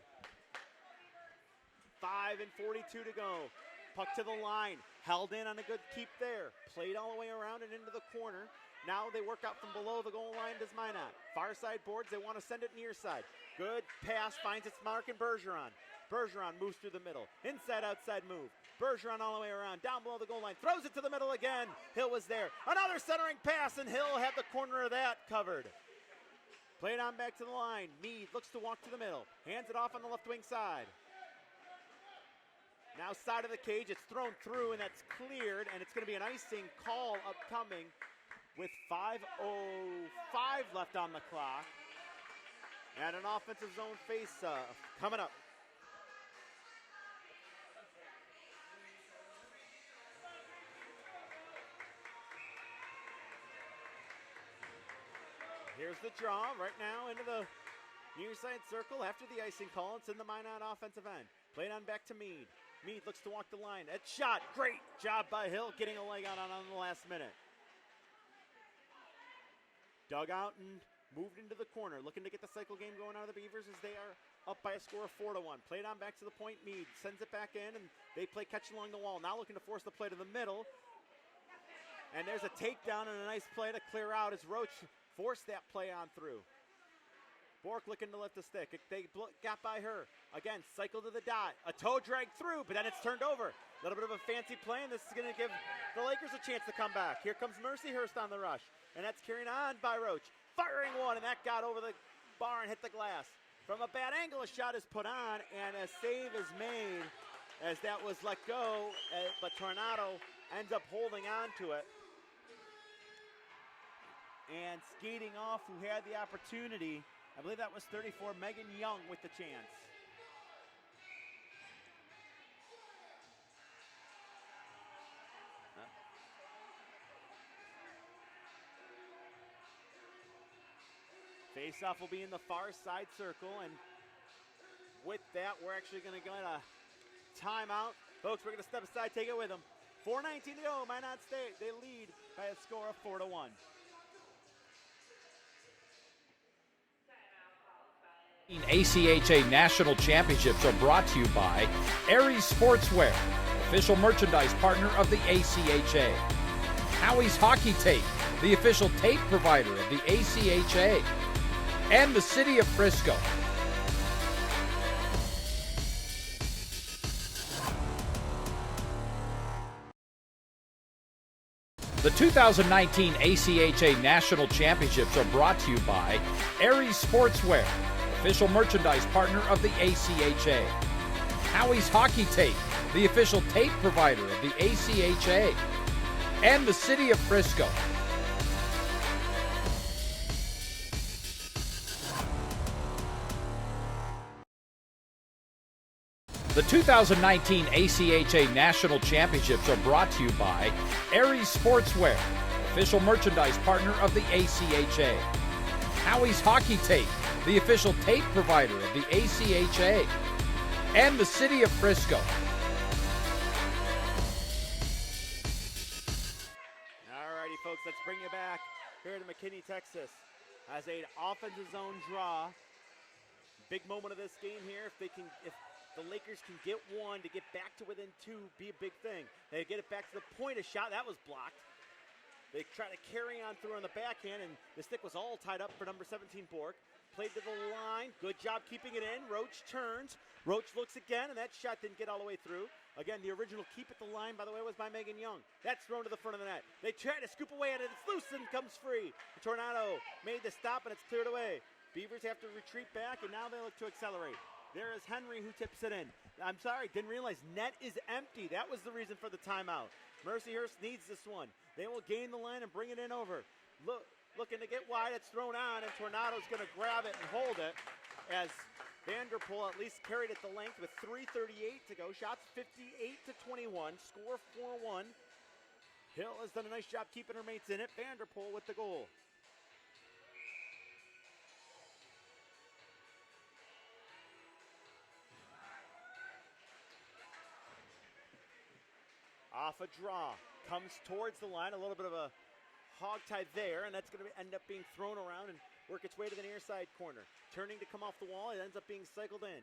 5:42 to go. Puck to the line, held in on a good keep there. Played all the way around and into the corner. Now they work out from below the goal line, does Minot. Far side boards, they want to send it near side. Good pass, finds its mark in Bergeron. Bergeron moves through the middle. Inside, outside move. Bergeron all the way around, down below the goal line. Throws it to the middle again. Hill was there. Another centering pass, and Hill had the corner of that covered. Played on back to the line. Meade looks to walk to the middle. Hands it off on the left wing side. Now side of the cage, it's thrown through, and that's cleared, and it's going to be an icing call upcoming with 5:05 left on the clock. And an offensive zone face-off coming up. Here's the draw right now into the near side circle after the icing call. It's in the Minot offensive end. Played on back to Meade. Meade looks to walk the line. That shot, great job by Hill getting a leg out on the last minute. Dug out and moved into the corner, looking to get the cycle game going out of the Beavers as they are up by a score of 4-1. Played on back to the point. Meade sends it back in, and they play catch along the wall. Now looking to force the play to the middle. And there's a takedown and a nice play to clear out as Roach forced that play on through. Bork looking to lift the stick. They got by her. Again, cycle to the dot. A toe drag through, but then it's turned over. A little bit of a fancy play, and this is going to give the Lakers a chance to come back. Here comes Mercyhurst on the rush, and that's carried on by Roach. Firing one, and that got over the bar and hit the glass. From a bad angle, a shot is put on, and a save is made as that was let go, but Tornado ends up holding on to it. And skating off, who had the opportunity, I believe that was 34, Megan Young with the chance. Face-off will be in the far side circle, and with that, we're actually going to get a timeout. Folks, we're going to step aside, take it with them. 4:19 to go, Minot State, they lead by a score of 4-1. ACHA National Championships are brought to you by Aries Sportswear, official merchandise partner of the ACHA. Howie's Hockey Tape, the official tape provider of the ACHA. And the City of Frisco. The 2019 ACHA National Championships are brought to you by Aries Sportswear, official merchandise partner of the ACHA. Howie's Hockey Tape, the official tape provider of the ACHA. And the City of Frisco. The 2019 ACHA National Championships are brought to you by Aries Sportswear, official merchandise partner of the ACHA. Howie's Hockey Tape, the official tape provider of the ACHA. And the City of Frisco. Alrighty, folks, let's bring you back here to McKinney, Texas, as an offensive zone draw. Big moment of this game here. If the Lakers can get one to get back to within two, be a big thing. They get it back to the point of shot. That was blocked. They try to carry on through on the backhand, and the stick was all tied up for number 17, Bork. Played to the line. Good job keeping it in. Roach turns. Roach looks again, and that shot didn't get all the way through. Again, the original keep at the line, by the way, was by Megan Young. That's thrown to the front of the net. They try to scoop away at it. It's loose and comes free. The Tornado made the stop, and it's cleared away. Beavers have to retreat back, and now they look to accelerate. There is Henry who tips it in. I'm sorry, didn't realize net is empty. That was the reason for the timeout. Mercyhurst needs this one. They will gain the line and bring it in over. Looking to get wide, it's thrown on, and Tornado's going to grab it and hold it as Vanderpool at least carried it the length with 3:38 to go. Shots 58-21, score 4-1. Hill has done a nice job keeping her mates in it. Vanderpool with the goal. Off a draw, comes towards the line, a little bit of a hog tie there, and that's going to end up being thrown around and work its way to the near side corner. Turning to come off the wall, it ends up being cycled in.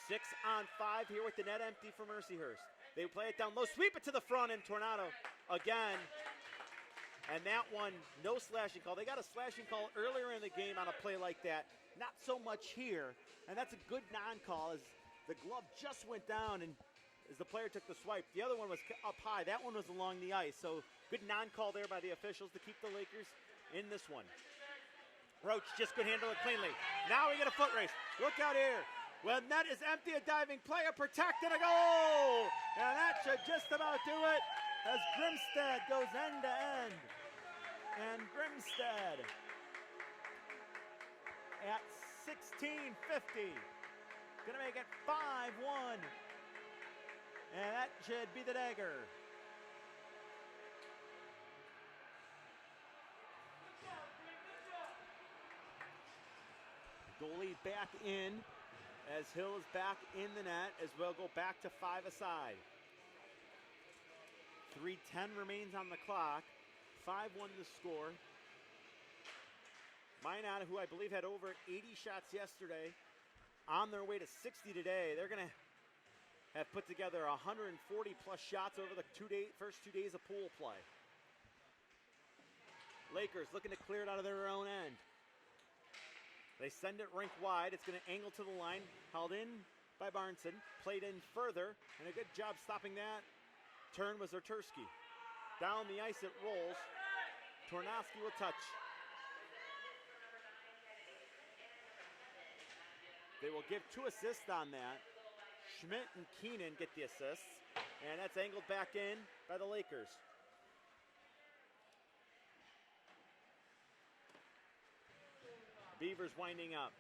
6-on-5 here with the net empty for Mercyhurst. They play it down low, sweep it to the front, and Tornado again. And that one, no slashing call. They got a slashing call earlier in the game on a play like that. Not so much here, and that's a good non-call as the glove just went down and as the player took the swipe. The other one was up high. That one was along the ice. So good non-call there by the officials to keep the Lakers in this one. Roach just could handle it cleanly. Now we get a foot race. Look out here. Well, net is empty. A diving player protected. A goal. And that should just about do it as Grimstead goes end to end. And Grimstead at 16:50. Gonna make it 5-1. And that should be the dagger. Goalie back in as Hill is back in the net as we'll go back to 5-a-side. 3:10 remains on the clock. 5-1 the score. Minot, who I believe had over 80 shots yesterday, on their way to 60 today. They're going to have put together 140 plus shots over the first 2 days of pool play. Lakers looking to clear it out of their own end. They send it rink wide. It's going to angle to the line. Held in by Barnson. Played in further, and a good job stopping that. Turn was Zertursky. Down the ice it rolls. Tornowski will touch. They will give 2 assists on that. Schmidt and Keenan get the assists, and that's angled back in by the Lakers. Beavers winding up.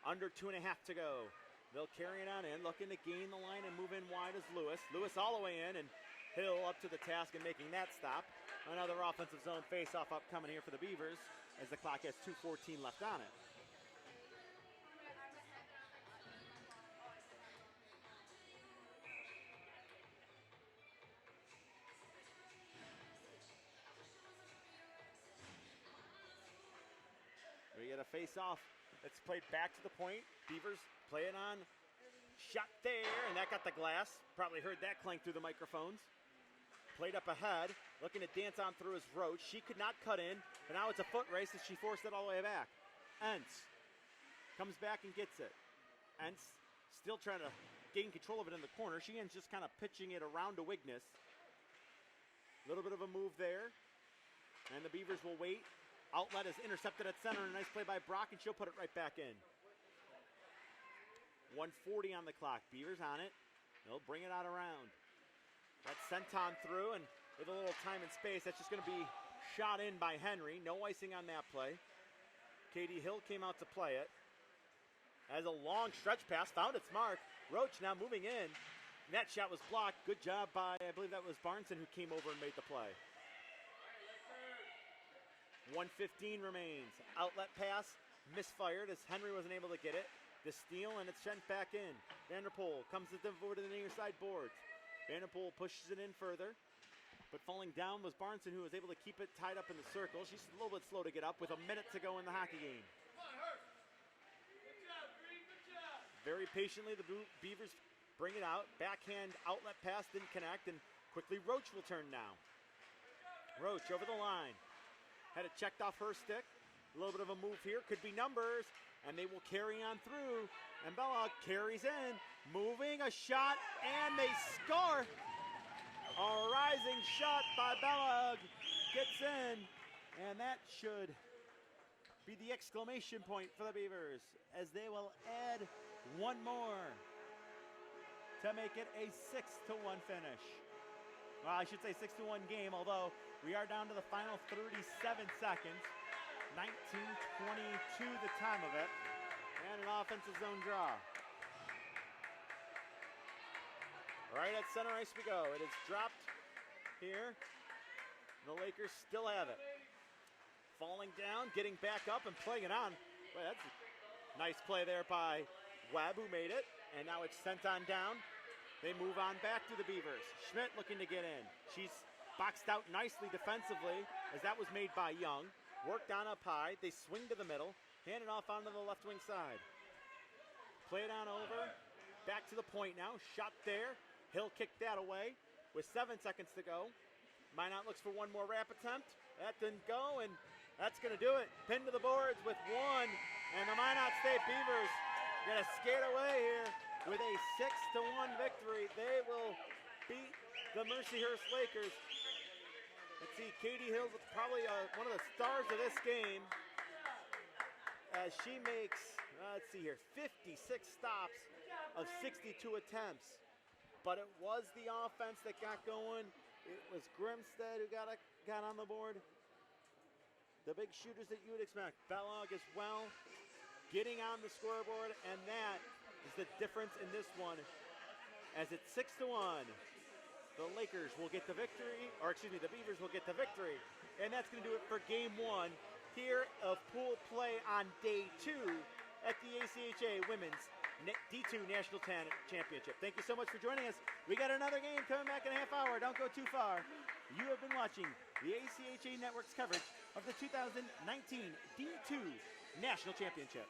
Under 2.5 to go. They'll carry it on in, looking to gain the line and move in wide as Lewis. Lewis all the way in, and Hill up to the task and making that stop. Another offensive zone face-off upcoming here for the Beavers as the clock has 2:14 left on it. We get a face-off It's played back to the point. Beavers play it on. Shot there, and that got the glass. Probably heard that clank through the microphones. Played up ahead, looking to dance on through is Roach. She could not cut in, but now it's a foot race as she forced it all the way back. Entz comes back and gets it. Entz still trying to gain control of it in the corner. She ends just kind of pitching it around to Wigness. A little bit of a move there, and the Beavers will wait. Outlet is intercepted at center, and a nice play by Brock, and she'll put it right back in. 1:40 on the clock. Beavers on it. They'll bring it out around. That's sent on through, and with a little time and space, that's just going to be shot in by Henry. No icing on that play. Katie Hill came out to play it. As a long stretch pass, found its mark. Roach now moving in. And that shot was blocked. Good job by, I believe that was Barnson who came over and made the play. 1:15 remains. Outlet pass, misfired as Henry wasn't able to get it. The steal, and it's sent back in. Vanderpool comes over to the near side boards. Vanderpool pushes it in further, but falling down was Barnson, who was able to keep it tied up in the circle. She's a little bit slow to get up with a minute to go in the hockey game. Very patiently, the Beavers bring it out. Backhand outlet pass didn't connect, and quickly Roach will turn now. Roach over the line. Had it checked off her stick. A little bit of a move here. Could be numbers. And they will carry on through. And Bella carries in. Moving a shot. And they score. A rising shot by Bella. Gets in. And that should be the exclamation point for the Beavers, as they will add one more to make it a 6-1 finish. Well, I should say 6-1 game, although we are down to the final 37 seconds. 19:22 the time of it, and an offensive zone draw. Right at center ice we go. It is dropped here. The Lakers still have it. Falling down, getting back up and playing it on. Boy, that's a nice play there by Webb, who made it, and now it's sent on down. They move on back to the Beavers. Schmidt looking to get in. She's boxed out nicely defensively, as that was made by Young. Worked on up high. They swing to the middle. Hand it off onto the left wing side. Play it on over. Back to the point now. Shot there. Hill kicked that away with 7 seconds to go. Minot looks for one more wrap attempt. That didn't go, and that's going to do it. Pinned to the boards with one. And the Minot State Beavers going to skate away here with a 6-1 victory. They will beat the Mercyhurst Lakers. Let's see, Katie Hill's probably one of the stars of this game, as she makes, let's see here, 56 stops of 62 attempts. But it was the offense that got going. It was Grimstead who got on the board. The big shooters that you would expect. Bellog as well, getting on the scoreboard, and that is the difference in this one, as it's 6-1. The Lakers will get the victory, or excuse me, the Beavers will get the victory. And that's going to do it for game one here of pool play on day 2 at the ACHA Women's D2 National Championship. Thank you so much for joining us. We got another game coming back in a half hour. Don't go too far. You have been watching the ACHA Network's coverage of the 2019 D2 National Championship.